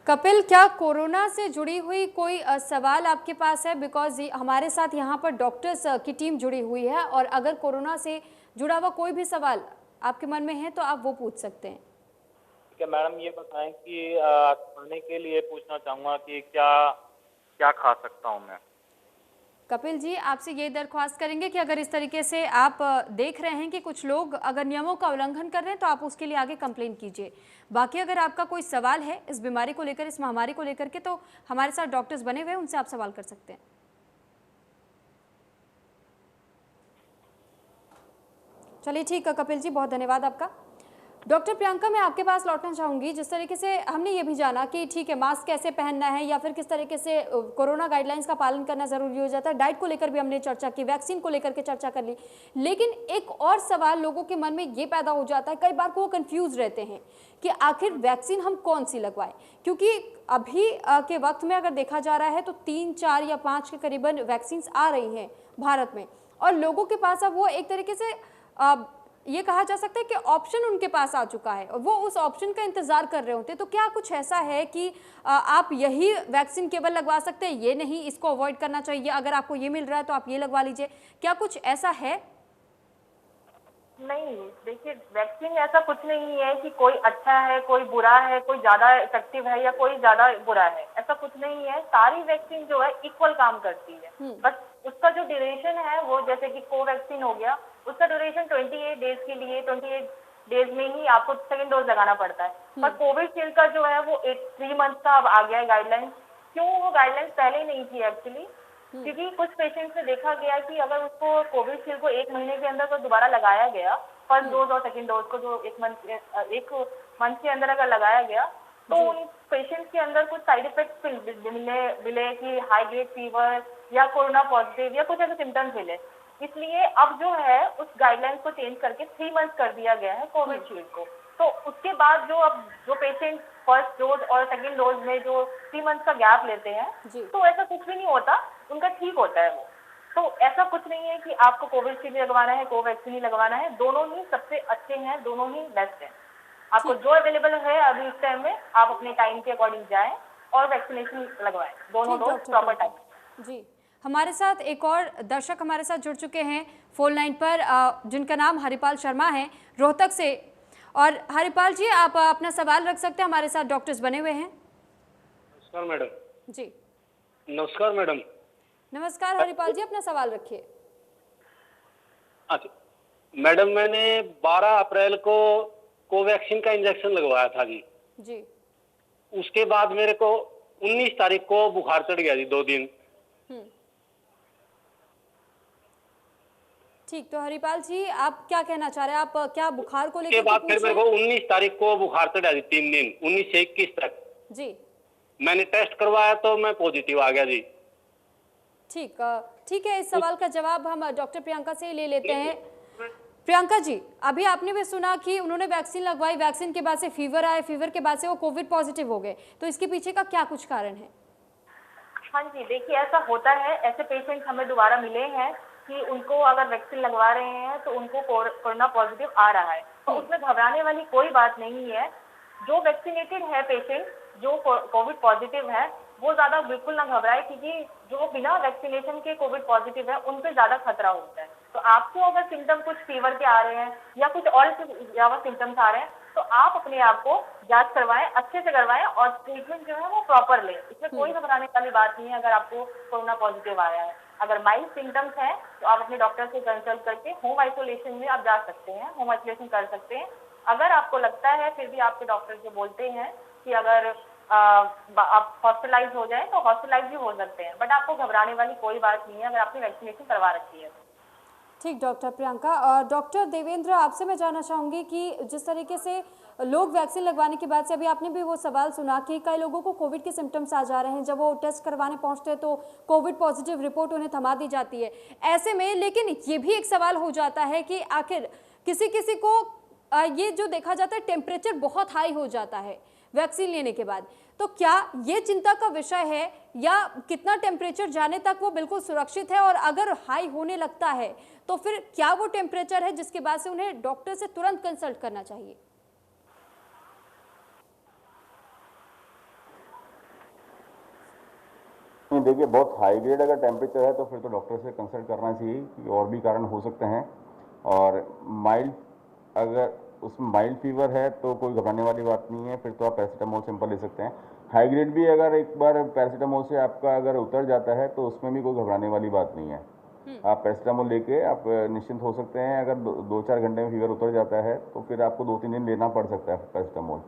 कपिल, क्या कोरोना से जुड़ी हुई कोई सवाल आपके पास है? बिकॉज हमारे साथ यहाँ पर डॉक्टर्स की टीम जुड़ी हुई है, और अगर कोरोना से जुड़ा हुआ कोई भी सवाल आपके मन में है तो आप वो पूछ सकते हैं। ठीक है मैडम, ये बताएं कि खाने के लिए पूछना चाहूँगा कि क्या क्या खा सकता हूँ मैं? कपिल जी, आपसे ये दरख्वास्त करेंगे कि अगर इस तरीके से आप देख रहे हैं कि कुछ लोग अगर नियमों का उल्लंघन कर रहे हैं तो आप उसके लिए आगे कंप्लेन कीजिए। बाकी अगर आपका कोई सवाल है इस बीमारी को लेकर, इस महामारी को लेकर के, तो हमारे साथ डॉक्टर्स बने हुए हैं, उनसे आप सवाल कर सकते हैं। चलिए ठीक है कपिल जी, बहुत धन्यवाद आपका। डॉक्टर प्रियंका, मैं आपके पास लौटना चाहूँगी। जिस तरीके से हमने ये भी जाना कि ठीक है मास्क कैसे पहनना है या फिर किस तरीके से कोरोना गाइडलाइंस का पालन करना ज़रूरी हो जाता है, डाइट को लेकर भी हमने चर्चा की, वैक्सीन को लेकर के चर्चा कर ली, लेकिन एक और सवाल लोगों के मन में ये पैदा हो जाता है, कई बार को वो कन्फ्यूज़ रहते हैं कि आखिर वैक्सीन हम कौन सी लगवाएं, क्योंकि अभी के वक्त में अगर देखा जा रहा है तो 3, 4 या 5 के करीबन वैक्सीन आ रही हैं भारत में, और लोगों के पास अब वो एक तरीके से ये कहा जा सकता है कि ऑप्शन उनके पास आ चुका है और वो उस ऑप्शन का इंतजार कर रहे होते। तो क्या कुछ ऐसा है कि आप यही वैक्सीन केवल लगवा सकते हैं, ये नहीं, इसको अवॉइड करना चाहिए, अगर आपको ये मिल रहा है तो आप ये लगवा लीजिए, क्या कुछ ऐसा है? नहीं, देखिए वैक्सीन ऐसा कुछ नहीं है कि कोई अच्छा है, कोई बुरा है, कोई ज्यादा इफेक्टिव है या कोई ज्यादा बुरा है, ऐसा कुछ नहीं है। सारी वैक्सीन जो है इक्वल काम करती है, बस उसका जो ड्यूरेशन है वो, जैसे कि कोवैक्सीन हो गया, उसका ड्यूरेशन 28 डेज के लिए, 28 डेज में ही आपको सेकेंड डोज लगाना पड़ता है। पर कोविशील्ड का जो है वो 3 मंथ का अब आ गया है गाइडलाइंस। क्यों वो गाइडलाइंस पहले नहीं थी एक्चुअली? क्योंकि कुछ पेशेंट्स में देखा गया कि अगर उसको कोविशील्ड को 1 महीने के अंदर को दोबारा लगाया गया, फर्स्ट डोज और सेकेंड डोज को जो 1 मंथ के अंदर अगर लगाया गया, तो उन पेशेंट्स के अंदर कुछ साइड इफेक्ट्स मिले कि हाई ग्रेड फीवर या कोरोना पॉजिटिव या कुछ ऐसे सिम्टम्स मिले। इसलिए अब जो है उस गाइडलाइंस को चेंज करके 3 मंथ कर दिया गया है कोविशील्ड को। तो उसके बाद जो पेशेंट फर्स्ट डोज और सेकेंड डोज में जो 3 मंथ का गैप लेते हैं, तो ऐसा कुछ भी नहीं होता, उनका ठीक होता है वो। तो ऐसा कुछ नहीं है कि आपको कोविशील्ड लगवाना है, कोवैक्सीन ही लगवाना है, दोनों ही सबसे अच्छे हैं, दोनों ही बेस्ट हैं। आपको जो अवेलेबल है अभी इस टाइम में, आप अपने टाइम के अकॉर्डिंग जाएं और वैक्सीनेशन लगवाएं, दोनों डोज प्रॉपर टाइम। जी, हमारे साथ एक और दर्शक हमारे साथ जुड़ चुके हैं फोन लाइन पर, जिनका नाम हरिपाल शर्मा है, रोहतक से। और हरिपाल जी, आप अपना सवाल रख सकते हैं, हमारे साथ डॉक्टर्स बने हुए हैं। नमस्कार मैडम। जी नमस्कार मैडम। नमस्कार हरिपाल जी, अपना सवाल रखिए। अच्छा मैडम, मैंने 12 अप्रैल को कोवैक्सीन का इंजेक्शन लगवाया था जी। उसके बाद मेरे को 19 तारीख को बुखार चढ़ गया जी, 2 दिन। ठीक, तो हरिपाल जी आप क्या कहना चाह रहे हैं, आप क्या बुखार को लेकर के बाद फिर मेरे को 19 तारीख को बुखार चढ़ा जी, 3 दिन, 19 से 21 तक जी। मैंने टेस्ट करवाया तो मैं पॉजिटिव आ गया जी। ठीक है, इस सवाल का जवाब हम डॉक्टर प्रियंका से ले लेते हैं। प्रियंका जी, अभी आपने भी सुना कि उन्होंने वैक्सीन लगवाई, वैक्सीन के बाद से फीवर आए, फीवर के बाद से वो कोविड पॉजिटिव हो गए, तो इसके पीछे का क्या कुछ कारण है? हाँ जी, देखिए ऐसा होता है, ऐसे पेशेंट हमें दोबारा मिले हैं कि उनको अगर वैक्सीन लगवा रहे हैं तो उनको कोरोना पॉजिटिव आ रहा है, तो उसमें घबराने वाली कोई बात नहीं है। जो वैक्सीनेटेड है पेशेंट, जो कोविड पॉजिटिव है, वो ज्यादा बिल्कुल ना घबराए, क्योंकि जो बिना वैक्सीनेशन के कोविड पॉजिटिव है उन पे ज्यादा खतरा होता है। तो आपको अगर सिम्टम कुछ फीवर के आ रहे हैं या कुछ और ज्यादा सिम्टम्स आ रहे हैं, तो आप अपने आप को जांच करवाएं, अच्छे से करवाएं और ट्रीटमेंट जो है वो प्रॉपर लें। इसमें कोई घबराने वाली बात नहीं है अगर आपको कोरोना पॉजिटिव आया है। अगर माइल्ड सिम्टम्स हैं तो आप अपने डॉक्टर से कंसल्ट करके होम आइसोलेशन में आप जा सकते हैं, होम आइसोलेशन कर सकते हैं। अगर आपको लगता है फिर भी आपके डॉक्टर जो बोलते हैं कि अगर आप हॉस्पिटलाइज हो जाए तो हॉस्पिटलाइज भी हो सकते हैं, बट आपको घबराने वाली कोई बात नहीं है अगर आपने वैक्सीनेशन करवा रखी है। ठीक डॉक्टर प्रियंका। और डॉक्टर देवेंद्र, आपसे मैं जानना चाहूँगी कि जिस तरीके से लोग वैक्सीन लगवाने के बाद से, अभी आपने भी वो सवाल सुना कि कई लोगों को कोविड के सिम्टम्स आ जा रहे हैं, जब वो टेस्ट करवाने पहुंचते हैं तो कोविड पॉजिटिव रिपोर्ट उन्हें थमा दी जाती है। ऐसे में लेकिन ये भी एक सवाल हो जाता है कि आखिर किसी किसी को ये जो देखा जाता है टेम्परेचर बहुत हाई हो जाता है वैक्सीन लेने के बाद, तो क्या ये चिंता का विषय है या कितना टेम्परेचर जाने तक वो बिल्कुल सुरक्षित है, और अगर हाई होने लगता है तो फिर क्या वो टेम्परेचर है जिसके बाद से उन्हें डॉक्टर से तुरंत कंसल्ट करना चाहिए? नहीं, देखिए बहुत हाई ग्रेड अगर टेम्परेचर है तो फिर तो डॉक्टर से कंसल्ट करना चाहिए, कि और भी कारण हो सकते हैं। और माइल्ड, अगर उसमें माइल्ड फीवर है तो कोई घबराने वाली बात नहीं है, फिर तो आप पैरासीटामोल सिंपल ले सकते हैं। हाई ग्रेड भी अगर एक बार पैरासीटामोल से आपका अगर उतर जाता है तो उसमें भी कोई घबराने वाली बात नहीं है। आप पैरासीटामोल लेके आप निश्चिंत हो सकते हैं। अगर 2-4 घंटे में फीवर उतर जाता है तो फिर आपको 2-3 दिन लेना पड़ सकता है पैरासीटामोल।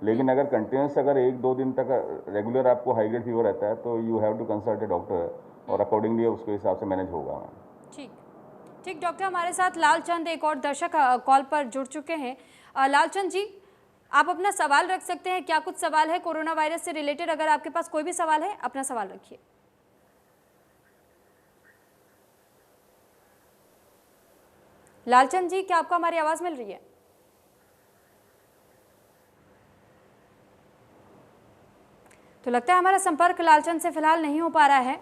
लेकिन अगर कंटिन्यूस अगर 1-2 दिन तक रेगुलर आपको हाई ग्रेड फीवर रहता है तो you have to consult a doctor और अकॉर्डिंगली उसके हिसाब से मैनेज होगा। ठीक ठीक डॉक्टर, हमारे साथ लालचंद एक और दर्शक कॉल पर जुड़ चुके हैं। लालचंद जी, आप अपना सवाल रख सकते हैं। क्या कुछ सवाल है कोरोना वायरस से रिलेटेड? अगर आपके पास कोई भी सवाल है, अपना सवाल रखिए। लालचंद जी, क्या आपको हमारी आवाज मिल रही है? तो लगता है हमारा संपर्क लालचंद से फिलहाल नहीं हो पा रहा है।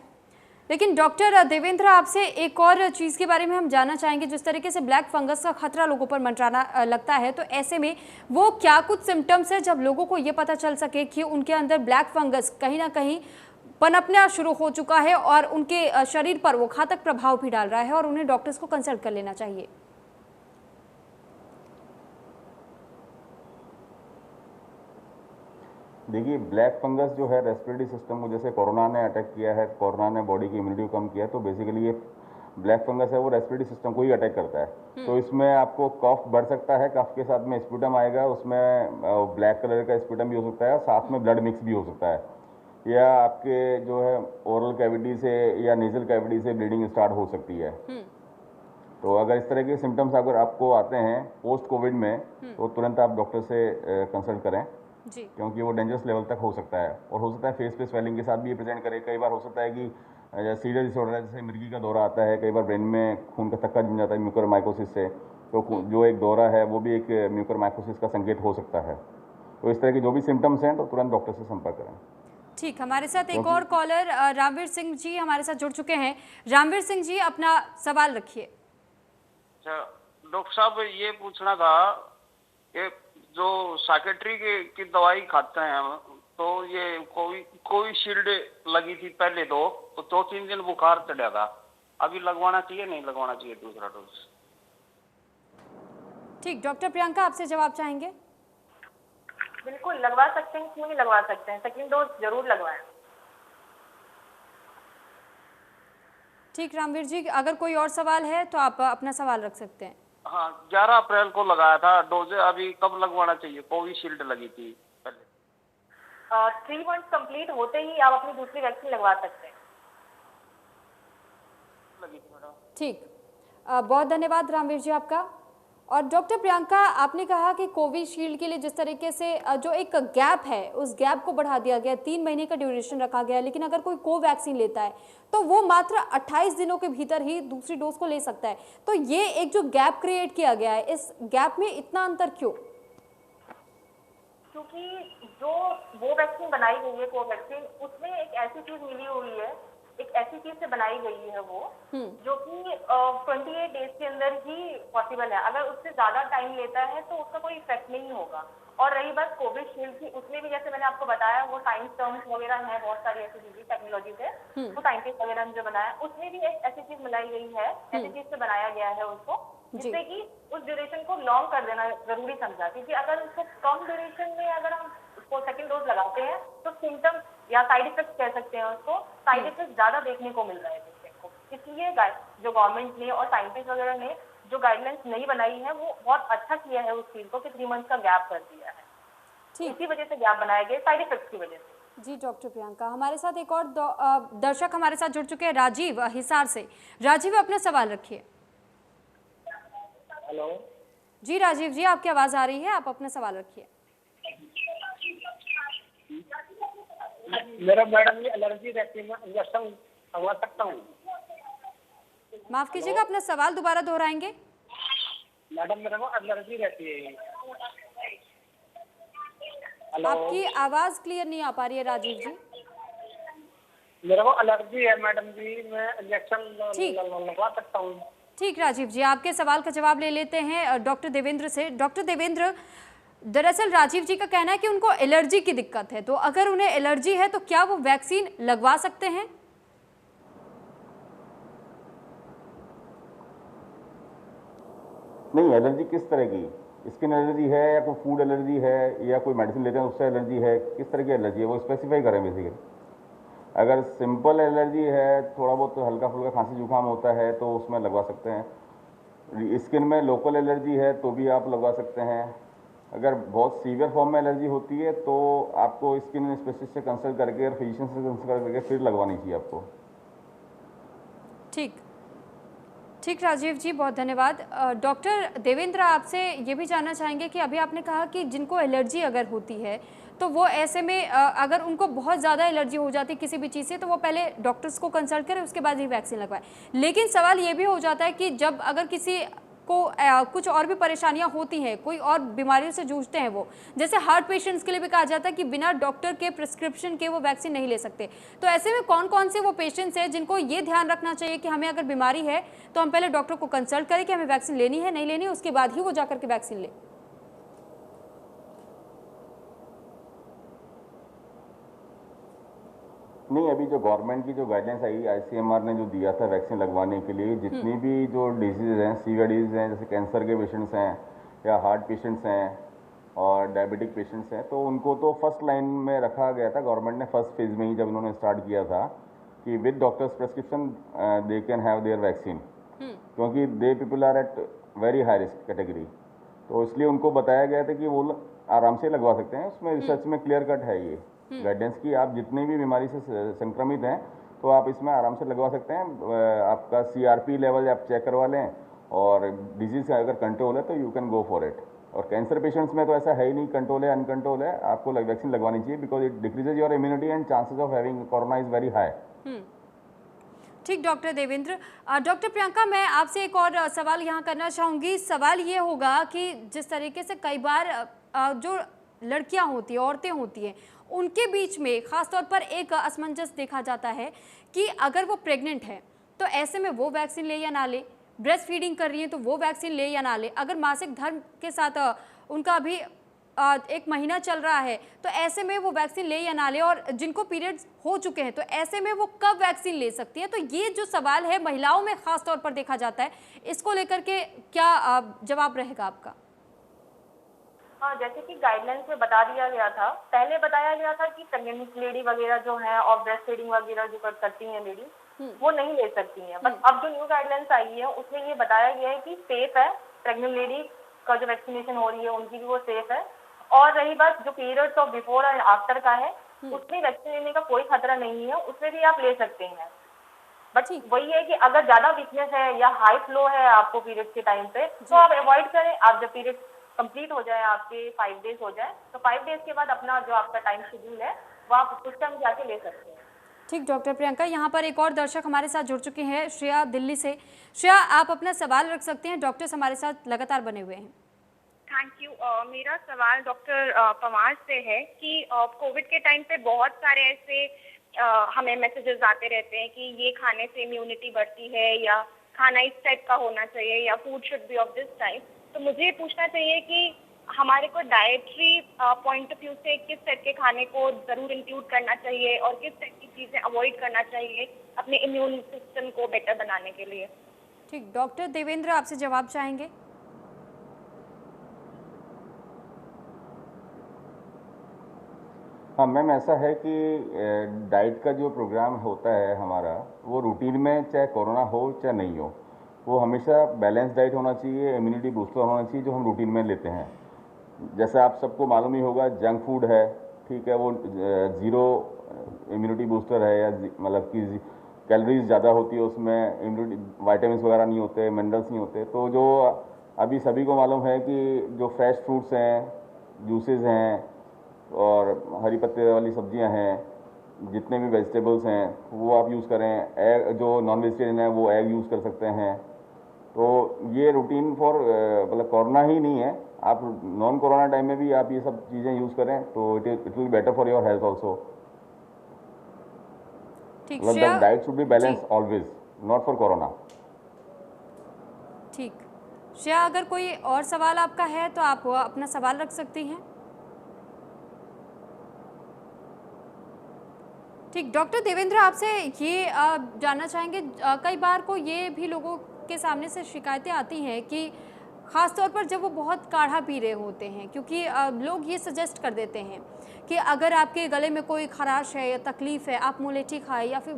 लेकिन डॉक्टर देवेंद्र, आपसे एक और चीज़ के बारे में हम जानना चाहेंगे। जिस तरीके से ब्लैक फंगस का खतरा लोगों पर मंडराना लगता है, तो ऐसे में वो क्या कुछ सिम्टम्स है जब लोगों को ये पता चल सके कि उनके अंदर ब्लैक फंगस कहीं ना कहीं पनपना शुरू हो चुका है और उनके शरीर पर वो घातक प्रभाव भी डाल रहा है और उन्हें डॉक्टर्स को कंसल्ट कर लेना चाहिए? देखिए, ब्लैक फंगस जो है रेस्पिरेटरी सिस्टम को, जैसे कोरोना ने अटैक किया है, कोरोना ने बॉडी की इम्यूनिटी को कम किया, तो बेसिकली ये ब्लैक फंगस है वो रेस्पिरेटरी सिस्टम को ही अटैक करता है। तो इसमें आपको कफ बढ़ सकता है, कफ के साथ में स्प्यूटम आएगा, उसमें ब्लैक कलर का स्प्यूटम भी हो सकता है और साथ में ब्लड मिक्स भी हो सकता है, या आपके जो है ओरल कैविटी से या नेजल कैविटी से ब्लीडिंग स्टार्ट हो सकती है। तो अगर इस तरह के सिम्टम्स अगर आपको आते हैं पोस्ट कोविड में तो तुरंत आप डॉक्टर से कंसल्ट करें जी। क्योंकि वो डेंजरस लेवल तक हो सकता है और हो सकता है फेस पे स्वेलिंग के साथ भी ये प्रेजेंट करे। कई बार हो सकता है कि सीरियस डिसऑर्डर जैसे मिर्गी का दौरा आता है, कई बार ब्रेन में खून का थक्का जम जाता है म्यूकरमाइकोसिस से, तो जो एक दौरा है वो भी एक म्यूकरमाइकोसिस का संकेत हो सकता है। तो इस तरह के जो भी सिम्टम्स हैं तो तुरंत डॉक्टर से संपर्क करें। ठीक, हमारे साथ एक और कॉलर रामवीर सिंह जी हमारे साथ जुड़ चुके हैं। रामवीर सिंह जी, अपना सवाल रखिए। अच्छा डॉक्टर साहब, ये पूछना था कि जो साइकेट्री की दवाई खाते हैं हम, तो ये कोविशील्ड लगी थी पहले तो 2-3 दिन बुखार चढ़ा था। अभी लगवाना चाहिए नहीं लगवाना चाहिए दूसरा डोज? ठीक, डॉक्टर प्रियंका आपसे जवाब चाहेंगे। बिल्कुल लगवा सकते हैं, क्यों नहीं लगवा सकते हैं, सेकंड डोज जरूर लगवाएं। ठीक रामवीर जी, अगर कोई और सवाल है तो आप अपना सवाल रख सकते हैं। हाँ, 11 अप्रैल को लगाया था डोज, अभी कब लगवाना चाहिए? कोविशील्ड लगी थी पहले। 3 मंथ कंप्लीट होते ही आप अपनी दूसरी वैक्सीन लगवा सकते हैं। लगी थी मैडम। ठीक, बहुत धन्यवाद रामवीर जी आपका। और डॉक्टर प्रियंका, आपने कहा कि कोविशील्ड के लिए जिस तरीके से जो एक गैप है उस गैप को बढ़ा दिया गया, 3 महीने का ड्यूरेशन रखा गया है, लेकिन अगर कोई कोवैक्सीन लेता है तो वो मात्र 28 दिनों के भीतर ही दूसरी डोज को ले सकता है। तो ये एक जो गैप क्रिएट किया गया है, इस गैप में इतना अंतर क्यों? क्योंकि जो वो वैक्सीन बनाई गई है कोवैक्सीन, उसमें एक ऐसी चीज मिली हुई है, एक ऐसी चीज से बनाई गई है वो जो कि 28 डेज के अंदर ही पॉसिबल है। अगर उससे ज्यादा टाइम लेता है तो उसका कोई इफेक्ट नहीं होगा। और रही बात कोविशील्ड की, उसमें भी जैसे मैंने आपको बताया वो साइंस टर्म्स वगैरह हैं, बहुत सारी ऐसी चीजें टेक्नोलॉजी से वो साइंटिस्ट वगैरह ने जो बनाया, उसमें भी एक ऐसी चीज मिलाई गई है, ऐसी चीज से बनाया गया है उसको, जिससे कि उस ड्यूरेशन को लॉन्ग कर देना जरूरी समझा। क्योंकि अगर उसको कम ड्यूरेशन में अगर हम उसको सेकंड डोज लगाते हैं तो सिम्टम्स या साइड इफेक्ट कह सकते हैं उसको, साइड इफेक्ट ज्यादा देखने को मिल रहा है पेशेंट को। इसलिए जो गवर्नमेंट ने और साइंटिस्ट वगैरह ने जो गाइडलाइंस नहीं बनाई है वो बहुत अच्छा किया है उस चीज को कि 3 मंथ का गैप कर दिया है। इसी वजह से गैप बनाया गया, साइड इफेक्ट्स की वजह से। जी डॉक्टर प्रियंका, हमारे साथ एक और दर्शक हमारे साथ जुड़ चुके हैं, राजीव हिसार से। राजीव, अपना सवाल रखिए। हेलो जी राजीव जी, आपकी आवाज आ रही है, आप अपना सवाल रखिए। मेरा मैडम ये एलर्जी रहती है, मैं इंजेक्शन लगवा सकता हूँ? माफ कीजिएगा, अपना सवाल दोबारा दोहराएंगे? मैडम मेरे को एलर्जी रहती है। आपकी आवाज क्लियर नहीं आ पा रही है राजीव जी। मेरे को एलर्जी है मैडम जी, मैं इंजेक्शन लगवा सकता हूँ? ठीक राजीव जी, आपके सवाल का जवाब ले लेते हैं डॉक्टर देवेंद्र से। डॉक्टर देवेंद्र, दरअसल राजीव जी का कहना है कि उनको एलर्जी की दिक्कत है, तो अगर उन्हें एलर्जी है तो क्या वो वैक्सीन लगवा सकते हैं? नहीं, एलर्जी किस तरह की? स्किन एलर्जी है या कोई फूड एलर्जी है या कोई मेडिसिन लेते हैं उससे एलर्जी है, किस तरह की एलर्जी है वो स्पेसिफाई करें बेसिकली। अगर सिंपल एलर्जी है, थोड़ा बहुत हल्का फुल्का खांसी जुकाम होता है तो उसमें लगवा सकते हैं। स्किन में लोकल एलर्जी है तो भी आप लगवा सकते हैं। अगर बहुत सीवियर फॉर्म में एलर्जी होती है तो आपको स्किन स्पेशलिस्ट से कंसल्ट करके और फिजिशियन से कंसल्ट करके फिर लगवानी चाहिए आपको। ठीक ठीक राजीव जी, बहुत धन्यवाद। डॉक्टर देवेंद्र, आपसे ये भी जानना चाहेंगे कि अभी आपने कहा कि जिनको एलर्जी अगर होती है तो वो ऐसे में अगर उनको बहुत ज़्यादा एलर्जी हो जाती है किसी भी चीज़ से तो वो पहले डॉक्टर्स को कंसल्ट करें, उसके बाद ही वैक्सीन लगवाएं। लेकिन सवाल ये भी हो जाता है कि जब अगर किसी को कुछ और भी परेशानियां होती हैं, कोई और बीमारियों से जूझते हैं, वो जैसे हार्ट पेशेंट्स के लिए भी कहा जाता है कि बिना डॉक्टर के प्रिस्क्रिप्शन के वो वैक्सीन नहीं ले सकते। तो ऐसे में कौन कौन से वो पेशेंट्स हैं जिनको ये ध्यान रखना चाहिए कि हमें अगर बीमारी है तो हम पहले डॉक्टर को कंसल्ट करें कि हमें वैक्सीन लेनी है नहीं लेनी है, उसके बाद ही वो जाकर के वैक्सीन ले? नहीं, अभी जो गवर्नमेंट की जो गाइडलाइंस आई, ICMR ने जो दिया था वैक्सीन लगवाने के लिए, जितनी भी जो डिजीज हैं, सीवियर डिजीज हैं, जैसे कैंसर के पेशेंट्स हैं या हार्ट पेशेंट्स हैं और डायबिटिक पेशेंट्स हैं, तो उनको तो फर्स्ट लाइन में रखा गया था। गवर्नमेंट ने फर्स्ट फेज में ही जब उन्होंने स्टार्ट किया था कि with doctor's prescription they can have their vaccine, क्योंकि they people are at very high risk category. तो इसलिए उनको बताया गया था कि वो आराम से लगवा सकते हैं। उसमें रिसर्च में क्लियर कट है ये गाइडेंस की, आप जितनी भी बीमारी से संक्रमित हैं तो आप इसमें आराम से लगवा सकते हैं। आपका CRP लेवल आप चेक करवा लें और डिजीज अगर कंट्रोल है तो you can go for it. और कैंसर पेशेंट्स में तो ऐसा है ही नहीं, कंट्रोल है अनकंट्रोल है, आपको वैक्सीन लगवानी चाहिए because it decreases your immunity and chances of having corona is very high. ठीक डॉक्टर देवेंद्र। डॉक्टर प्रियंका, मैं आपसे एक और सवाल यहाँ करना चाहूँगी। सवाल ये होगा कि जिस तरीके से कई बार जो लड़कियाँ होती हैं, औरतें होती हैं, उनके बीच में ख़ासतौर पर एक असमंजस देखा जाता है कि अगर वो प्रेग्नेंट है तो ऐसे में वो वैक्सीन ले या ना ले, ब्रेस्ट फीडिंग कर रही है तो वो वैक्सीन ले या ना ले, अगर मासिक धर्म के साथ उनका अभी 1 महीना चल रहा है तो ऐसे में वो वैक्सीन ले या ना ले, और जिनको पीरियड्स हो चुके हैं तो ऐसे में वो कब वैक्सीन ले सकती है। तो ये जो सवाल है महिलाओं में खास तौर पर देखा जाता है, इसको लेकर के क्या जवाब रहेगा आपका? हाँ, जैसे कि गाइडलाइंस में बता दिया गया था, पहले बताया गया था कि प्रेग्नेंट लेडी वगैरह जो है और ब्रेस्ट फीडिंग वगैरह जो करती हैं लेडी, वो नहीं ले सकती हैं। बट अब जो न्यू गाइडलाइंस आई है उसमें ये बताया गया है कि सेफ है, प्रेग्नेंट लेडी का जो वैक्सीनेशन हो रही है उनकी भी वो सेफ है। और रही बात जो periods of before and after का है, उसमें वैक्सीन लेने का कोई खतरा नहीं है, उसमें भी आप ले सकते हैं। बट वही है कि अगर ज्यादा वीकनेस है या हाई फ्लो है आपको पीरियड्स के टाइम पे, तो आप अवॉइड करें। आप जब पीरियड कंप्लीट हो जाए, आपके 5 डेज हो जाए, तो 5 डेज के बाद अपना जो आपका टाइम शेड्यूल है वो आप उस टाइम जाके ले सकते हैं। ठीक डॉक्टर प्रियंका, यहाँ पर एक और दर्शक हमारे साथ जुड़ चुके हैं, श्रेया दिल्ली से। श्रेया, आप अपना सवाल रख सकते हैं, डॉक्टर्स हमारे साथ लगातार बने हुए हैं। Thank you. मेरा सवाल डॉक्टर पवार से है कि कोविड के टाइम पे बहुत सारे ऐसे हमें मैसेजेस आते रहते हैं कि ये खाने से इम्यूनिटी बढ़ती है या खाना इस टाइप का होना चाहिए या food should be of this type. तो मुझे पूछना चाहिए कि हमारे को डाइटरी पॉइंट ऑफ व्यू से किस टाइप के खाने को ज़रूर इंक्लूड करना चाहिए और किस टाइप की चीज़ें अवॉइड करना चाहिए अपने इम्यून सिस्टम को बेटर बनाने के लिए। ठीक, डॉक्टर देवेंद्र आपसे जवाब चाहेंगे। हाँ मैम, ऐसा है कि डाइट का जो प्रोग्राम होता है हमारा, वो रूटीन में चाहे कोरोना हो चाहे नहीं हो, वो हमेशा बैलेंस डाइट होना चाहिए, इम्यूनिटी बूस्टर होना चाहिए जो हम रूटीन में लेते हैं। जैसे आप सबको मालूम ही होगा, जंक फूड है, ठीक है, वो ज़ीरो इम्यूनिटी बूस्टर है, या मतलब कि कैलोरीज ज़्यादा होती है उसमें, इम्यूनिटी वाइटामिन वगैरह नहीं होते, मिनरल्स नहीं होते। तो जो अभी सभी को मालूम है कि जो फ्रेश फ्रूट्स हैं, जूसेस हैं और हरी पत्ते वाली सब्जियां हैं, जितने भी वेजिटेबल्स हैं वो आप यूज़ करें। एग, जो नॉन वेजिटेरियन है वो एग यूज़ कर सकते हैं। तो ये रूटीन फॉर मतलब कोरोना ही नहीं है, आप नॉन कोरोना टाइम में भी आप ये सब चीज़ें यूज़ करें तो it will better for your health also. मतलब the diet should be balance always, not for corona. ठीक, श्रेया, अगर कोई और सवाल आपका है तो आप अपना सवाल रख सकती हैं। ठीक, डॉक्टर देवेंद्र आपसे ये जानना चाहेंगे, कई बार को ये भी लोगों के सामने से शिकायतें आती हैं कि ख़ासतौर पर जब वो बहुत काढ़ा पी रहे होते हैं, क्योंकि लोग ये सजेस्ट कर देते हैं कि अगर आपके गले में कोई खराश है या तकलीफ़ है, आप मुलेठी खाएं या फिर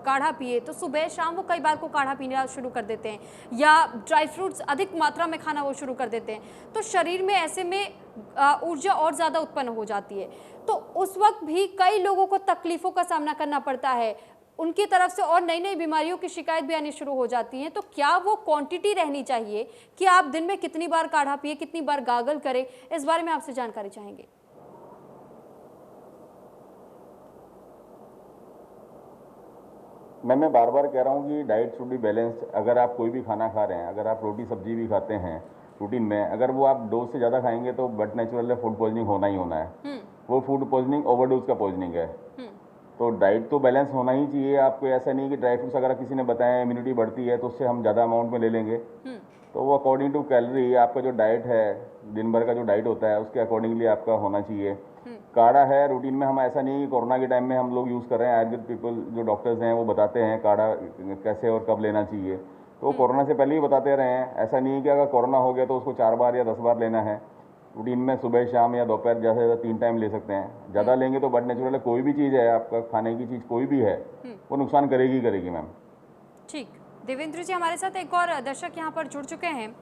काढ़ा पिए। तो सुबह शाम वो कई बार को काढ़ा पीना शुरू कर देते हैं या ड्राई फ्रूट्स अधिक मात्रा में खाना वो शुरू कर देते हैं, तो शरीर में ऐसे में ऊर्जा और ज़्यादा उत्पन्न हो जाती है। तो उस वक्त भी कई लोगों को तकलीफ़ों का सामना करना पड़ता है, उनकी तरफ से और नई नई बीमारियों की शिकायत भी आनी शुरू हो जाती हैं। तो क्या वो क्वांटिटी रहनी चाहिए कि आप दिन में कितनी बार काढ़ा पिए, कितनी बार गागल करें, इस बारे में आपसे जानकारी चाहेंगे। मैं बार बार कह रहा हूँ कि डाइट शुड बी बैलेंस्ड। अगर आप कोई भी खाना खा रहे हैं, अगर आप रोटी सब्जी भी खाते हैं रूटीन में, अगर वो आप डोज से ज़्यादा खाएंगे तो बट नेचुरल है फूड पॉइजनिंग होना ही होना है। वो फूड पॉइजनिंग ओवरडोज का पॉइजनिंग है। तो डाइट तो बैलेंस होना ही चाहिए। आपको ऐसा नहीं कि ड्राई फ्रूट्स अगर किसी ने बताया इम्यूनिटी बढ़ती है तो उससे हम ज़्यादा अमाउंट में ले लेंगे, तो वो अकॉर्डिंग टू कैलोरी आपका जो डाइट है, दिन भर का जो डाइट होता है उसके अकॉर्डिंगली आपका होना चाहिए। काढ़ा है रूटीन में, हम ऐसा नहीं कि कोरोना के टाइम में हम लोग यूज़ कर रहे हैं। आयुर्वेद पीपल जो डॉक्टर्स हैं वो बताते हैं काढ़ा कैसे और कब लेना चाहिए, तो कोरोना से पहले ही बताते रहे हैं। ऐसा नहीं है कि अगर कोरोना हो गया तो उसको 4 बार या 10 बार लेना है। रूटीन में सुबह शाम या दोपहर ज़्यादा से ज़्यादा 3 टाइम ले सकते हैं। ज़्यादा लेंगे तो बट नेचुरल है, कोई भी चीज़ है आपका खाने की चीज़ कोई भी है वो नुकसान करेगी करेगी मैम। ठीक, देवेंद्र जी हमारे साथ एक और दर्शक यहाँ पर जुड़ चुके हैं,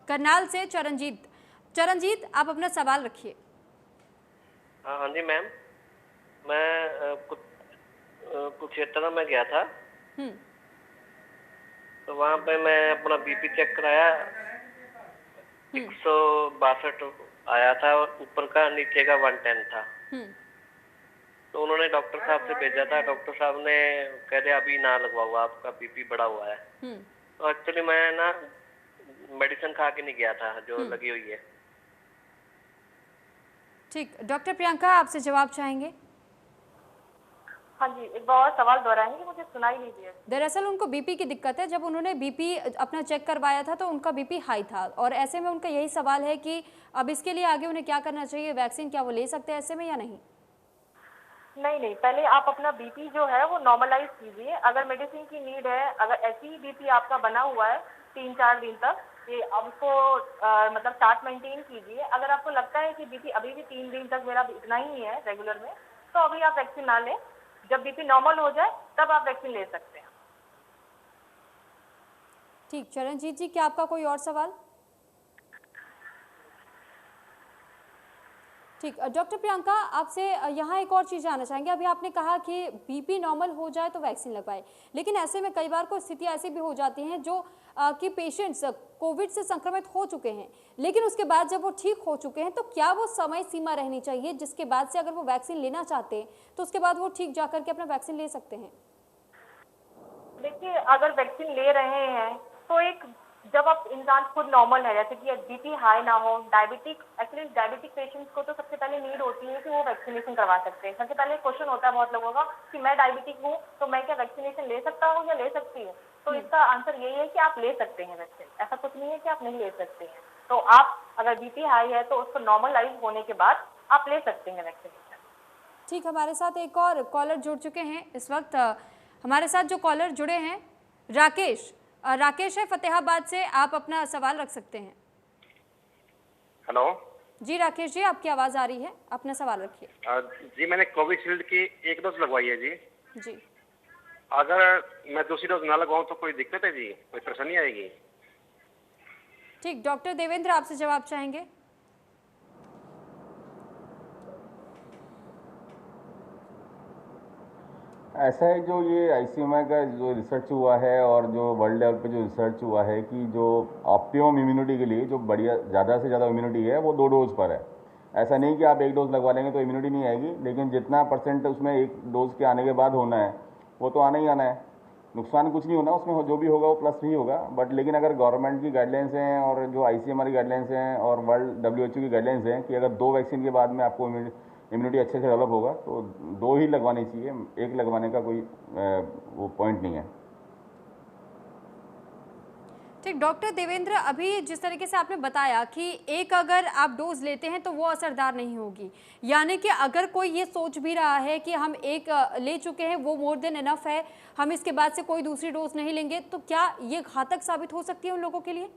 करनाल से चरणजीत। चरणजीत, आप अपना सवाल रखिए। हाँ जी मैम, मैं कुरुक्षेत्र में गया था, तो वहाँ पे मैं अपना बीपी चेक कराया, 162 आया था और ऊपर का नीचे का 110 था। तो उन्होंने डॉक्टर साहब से भेजा था, डॉक्टर साहब ने कह दिया अभी ना लगवाओ, आपका बीपी बढ़ा हुआ है। तो एक्चुअली मैं ना मेडिसिन खा के नहीं गया था जो लगी हुई है। ठीक, डॉक्टर प्रियंका आपसे जवाब चाहेंगे। हाँ जी, एक बार और सवाल दोहराएंगे, मुझे सुनाई नहीं दिया। दरअसल उनको बीपी की दिक्कत है। जब उन्होंने बीपी अपना चेक करवाया था तो उनका बीपी हाई था, और ऐसे में उनका यही सवाल है कि अब इसके लिए आगे उन्हें क्या करना चाहिए, वैक्सीन क्या वो ले सकते हैं ऐसे में या नहीं? नहीं, पहले आप अपना बीपी जो है वो नॉर्मलाइज कीजिए। अगर मेडिसिन की नीड है, अगर ऐसी ही बीपी आपका बना हुआ है 3-4 दिन तक, ये अब उसको मतलब चार्ट मेंटेन कीजिए। अगर आपको लगता है कि बीपी अभी भी 3 दिन तक मेरा इतना ही है रेगुलर में, तो अभी आप वैक्सीन ना लें। जब बीपी नॉर्मल हो जाए तब आप वैक्सीन ले सकते हैं। ठीक, चरणजीत जी, क्या आपका कोई और सवाल? ठीक, डॉक्टर प्रियंका आपसे यहाँ एक और चीज़ जानना चाहेंगे। अभी आपने कहा कि बीपी नॉर्मल हो जाए तो वैक्सीन लगवाएं, लेकिन ऐसे में कई बार को स्थिति ऐसी भी हो जाती हैं जो कि पेशेंट्स कोविड से संक्रमित हो चुके हैं, लेकिन उसके बाद जब वो ठीक हो चुके हैं, तो क्या वो समय सीमा रहनी चाहिए जिसके बाद से अगर वो वैक्सीन लेना चाहते हैं तो उसके बाद वो ठीक जाकर के अपना वैक्सीन ले सकते हैं? देखिए, अगर वैक्सीन ले रहे हैं तो एक जब आप इंसान खुद नॉर्मल है, जैसे कि बीपी हाई ना हो, एक्चुअली डायबिटिक पेशेंट्स को तो सबसे पहले नीड होती है कि वो वैक्सीनेशन करवा सकते हैं। सबसे पहले क्वेश्चन होता है बहुत लोगों का कि मैं डायबिटिक हूँ तो मैं क्या वैक्सीनेशन ले सकता हूँ या ले सकती हूँ? तो इसका आंसर यही है कि आप ले सकते हैं वैक्सीन। ऐसा कुछ नहीं है कि आप नहीं ले सकते हैं। तो आप अगर बीपी हाई है तो उसको नॉर्मलाइज होने के बाद आप ले सकते हैं वैक्सीनेशन। ठीक, हमारे साथ एक और कॉलर जुड़ चुके हैं इस वक्त। हमारे साथ जो कॉलर जुड़े हैं राकेश है फतेहाबाद से, आप अपना सवाल रख सकते हैं। हेलो जी राकेश जी, आपकी आवाज़ आ रही है, अपना सवाल रखिए। जी, मैंने कोविशील्ड की 1 डोज लगवाई है जी। अगर मैं दूसरी डोज ना लगवाऊं तो कोई दिक्कत है जी, कोई परेशानी आएगी? ठीक, डॉक्टर देवेंद्र आपसे जवाब चाहेंगे। ऐसा है, जो ये ICMR का जो रिसर्च हुआ है और जो वर्ल्ड लेवल पे जो रिसर्च हुआ है कि जो ऑप्टिमम इम्यूनिटी के लिए जो बढ़िया ज़्यादा से ज़्यादा इम्यूनिटी है वो 2 डोज पर है। ऐसा नहीं कि आप 1 डोज लगवा लेंगे तो इम्यूनिटी नहीं आएगी, लेकिन जितना % उसमें 1 डोज के आने के बाद होना है वो तो आना ही आना है। नुकसान कुछ नहीं होना उसमें, जो भी होगा वो प्लस ही होगा। बट लेकिन अगर गवर्नमेंट की गाइडलाइंस हैं और जो ICMR की गाइडलाइंस हैं और वर्ल्ड WHO की गाइडलाइंस हैं कि अगर 2 वैक्सीन के बाद में आपको इम्यूनिटी अच्छे से डेवलप होगा तो 2 ही लगवानी चाहिए, 1 लगवाने का कोई वो पॉइंट नहीं है। ठीक, डॉक्टर देवेंद्र, अभी जिस तरीके से आपने बताया कि एक अगर आप डोज लेते हैं तो वो असरदार नहीं होगी, यानी कि अगर कोई ये सोच भी रहा है कि हम 1 ले चुके हैं वो मोर देन इनफ है, हम इसके बाद से कोई दूसरी डोज नहीं लेंगे, तो क्या ये घातक साबित हो सकती है उन लोगों के लिए?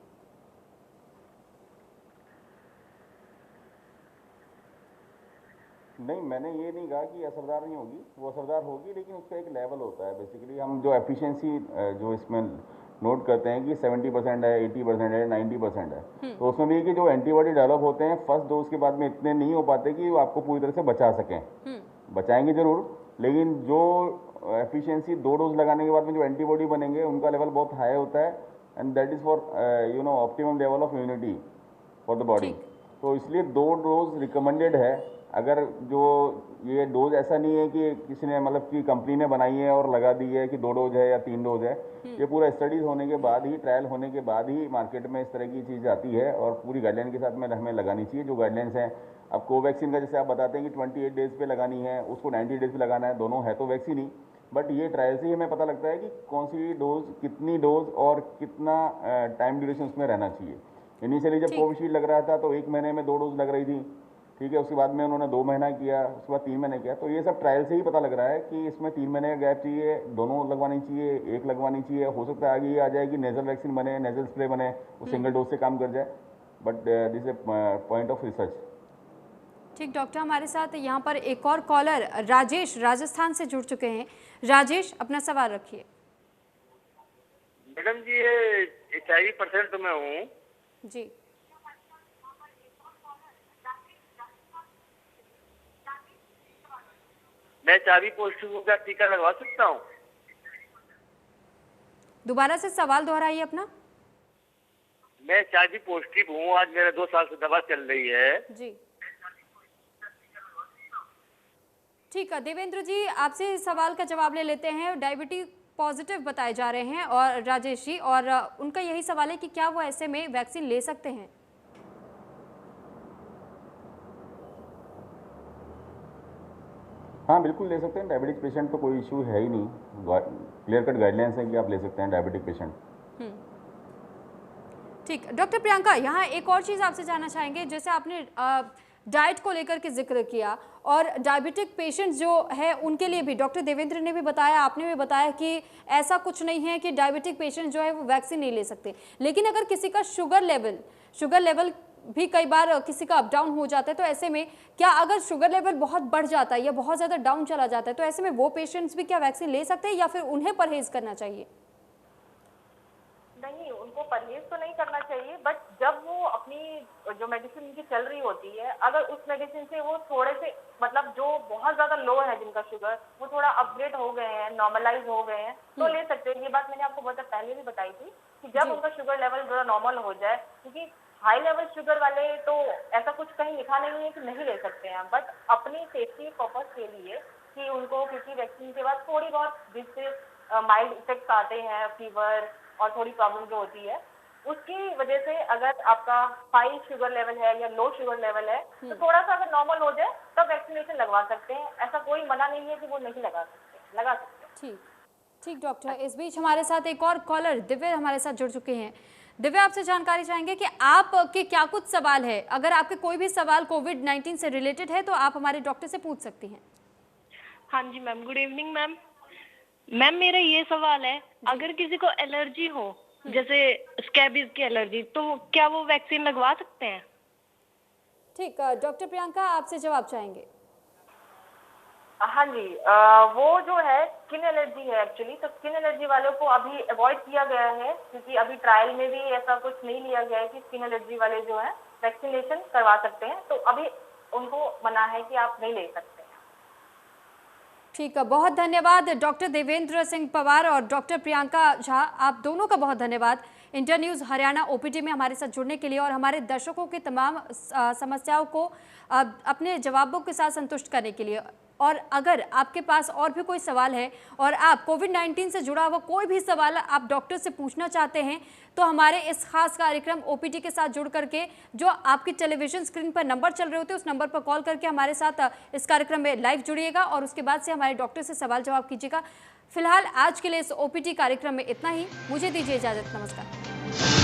नहीं, मैंने ये नहीं कहा कि असरदार नहीं होगी, वो असरदार होगी, लेकिन उसका एक लेवल होता है। बेसिकली हम जो एफिशिएंसी जो इसमें नोट करते हैं कि 70% है, 80% है, 90% है, तो उसमें भी है कि जो एंटीबॉडी डेवलप होते हैं फर्स्ट डोज के बाद में इतने नहीं हो पाते कि वो आपको पूरी तरह से बचा सकें। बचाएंगे जरूर, लेकिन जो एफिशिएंसी 2 डोज लगाने के बाद में जो एंटीबॉडी बनेंगे उनका लेवल बहुत हाई होता है, and that is for optimum level of immunity for the body. तो इसलिए 2 डोज रिकमेंडेड है। अगर जो ये डोज ऐसा नहीं है कि किसी ने मतलब कि कंपनी ने बनाई है और लगा दी है कि 2 डोज है या 3 डोज है, ये पूरा स्टडीज होने के बाद ही, ट्रायल होने के बाद ही मार्केट में इस तरह की चीज़ आती है और पूरी गाइडलाइन के साथ में हमें लगानी चाहिए। जो गाइडलाइंस हैं, अब कोवैक्सीन का जैसे आप बताते हैं कि 28 डेज पे लगानी है, उसको 90 डेज पे लगाना है, दोनों है तो वैक्सीन ही, बट ये ट्रायल से ही हमें पता लगता है कि कौन सी डोज, कितनी डोज और कितना टाइम ड्यूरेशन उसमें रहना चाहिए। इनिशियली जब कोविशील्ड लग रहा था तो 1 महीने में 2 डोज लग रही थी, ठीक है, उसके बाद में उन्होंने 2 महीना किया, उसके बाद 3 महीने किया। तो ये सब ट्रायल से ही पता लग रहा है कि इसमें 3 महीने का गैप चाहिए, दोनों लगवानी चाहिए, एक लगवानी चाहिए। हो सकता है आगे ये आ जाए कि नेजल वैक्सीन बने, नेजल स्प्रे बने, वो सिंगल डोज से काम कर जाए, but this is point of research. ठीक डॉक्टर, हमारे साथ यहाँ पर एक और कॉलर राजेश राजस्थान से जुड़ चुके हैं। राजेश, अपना सवाल रखिए। मैडम जी, ये HIV% तो मैं हूँ जी। मैं HIV पॉजिटिव का टीका लगवा सकता हूँ? दोबारा से सवाल दोहराइए अपना। मैं HIV पॉजिटिव हूँ, आज मेरे 2 साल से दवा चल रही है जी। ठीक है देवेंद्र जी, आपसे इस सवाल का जवाब ले लेते हैं। डायबिटीज पॉजिटिव बताए जा रहे हैं और राजेश जी, और उनका यही सवाल है कि क्या वो ऐसे में वैक्सीन ले सकते हैं? हाँ, बिल्कुल ले सकते हैं। डायबिटिक पेशेंट तो कोई इशू है ही नहीं, क्लियर कट गाइडलाइंस है कि आप ले सकते हैं डायबिटिक पेशेंट। ठीक, डॉक्टर प्रियंका, यहाँ एक और चीज़ आपसे जानना चाहेंगे। जैसे आपने डाइट को लेकर के जिक्र किया, और डायबिटिक पेशेंट जो है उनके लिए भी डॉक्टर देवेंद्र ने भी बताया, आपने भी बताया कि ऐसा कुछ नहीं है कि डायबिटिक पेशेंट जो है वो वैक्सीन नहीं ले सकते। लेकिन अगर किसी का शुगर लेवल भी कई बार किसी का अप डाउन हो जाता है, तो ऐसे में क्या अगर शुगर लेवल बहुत बढ़ जाता है या बहुत ज़्यादा डाउन चला जाता है, तो ऐसे में वो पेशेंट्स भी क्या वैक्सीन ले सकते हैं या फिर उन्हें परहेज करना चाहिए? नहीं, उनको परहेज तो नहीं करना चाहिए, बट जब वो अपनी जो मेडिसिन उनकी चल रही होती है, अगर उस मेडिसिन से वो थोड़े से मतलब जो बहुत ज्यादा लो है जिनका शुगर, वो थोड़ा अपग्रेड हो गए हैं, नॉर्मलाइज हो गए हैं, तो ले सकते हैं। ये बात मैंने आपको बहुत पहले भी बताई थी कि जब उनका शुगर लेवल थोड़ा नॉर्मल हो जाए, क्योंकि हाई लेवल शुगर वाले तो ऐसा कुछ कहीं लिखा नहीं है कि नहीं ले सकते हैं, बट अपनी सेफ्टी पर्पज के लिए कि उनको, क्योंकि वैक्सीन के बाद थोड़ी बहुत जिससे माइल्ड इफेक्ट्स आते हैं, फीवर और थोड़ी प्रॉब्लम जो होती है, उसकी वजह से अगर आपका हाई शुगर लेवल है या लो शुगर लेवल है, तो थोड़ा सा अगर नॉर्मल हो जाए तब वैक्सीनेशन लगवा सकते हैं। ऐसा कोई मना नहीं है कि वो नहीं लगा सकते, लगा सकते हैं। ठीक डॉक्टर, इस बीच हमारे साथ एक और कॉलर दिव्य हमारे साथ जुड़ चुके हैं। दिव्या, आपसे जानकारी चाहेंगे कि आपके क्या कुछ सवाल है। अगर आपके कोई भी सवाल कोविड-19 से रिलेटेड है तो आप हमारे डॉक्टर से पूछ सकती हैं। हाँ जी ma'am, good evening ma'am. Ma'am मेरा ये सवाल है, अगर किसी को एलर्जी हो, जैसे स्कैबीज की एलर्जी, तो क्या वो वैक्सीन लगवा सकते हैं? ठीक, डॉक्टर प्रियंका आपसे जवाब चाहेंगे। हाँ जी, वो जो है स्किन एलर्जी है एक्चुअली, तो स्किन एलर्जी वालों को अभी अवॉइड किया गया है, क्योंकि अभी ट्रायल में भी ऐसा कुछ नहीं लिया गया है कि स्किन एलर्जी वाले जो है वैक्सीनेशन करवा सकते हैं, तो अभी उनको मना है कि आप नहीं ले सकते हैं। ठीक है, बहुत धन्यवाद डॉक्टर देवेंद्र सिंह पवार और डॉक्टर प्रियंका झा, आप दोनों का बहुत धन्यवाद इंडिया न्यूज़ हरियाणा ओपीडी में हमारे साथ जुड़ने के लिए और हमारे दर्शकों की तमाम समस्याओं को अपने जवाबों के साथ संतुष्ट करने के लिए। और अगर आपके पास और भी कोई सवाल है और आप कोविड-19 से जुड़ा हुआ कोई भी सवाल आप डॉक्टर से पूछना चाहते हैं, तो हमारे इस खास कार्यक्रम ओपीडी के साथ जुड़ करके जो आपकी टेलीविजन स्क्रीन पर नंबर चल रहे होते हैं, उस नंबर पर कॉल करके हमारे साथ इस कार्यक्रम में लाइव जुड़िएगा और उसके बाद से हमारे डॉक्टर से सवाल जवाब कीजिएगा। फिलहाल आज के लिए इस ओपीडी कार्यक्रम में इतना ही, मुझे दीजिए इजाज़त, नमस्कार।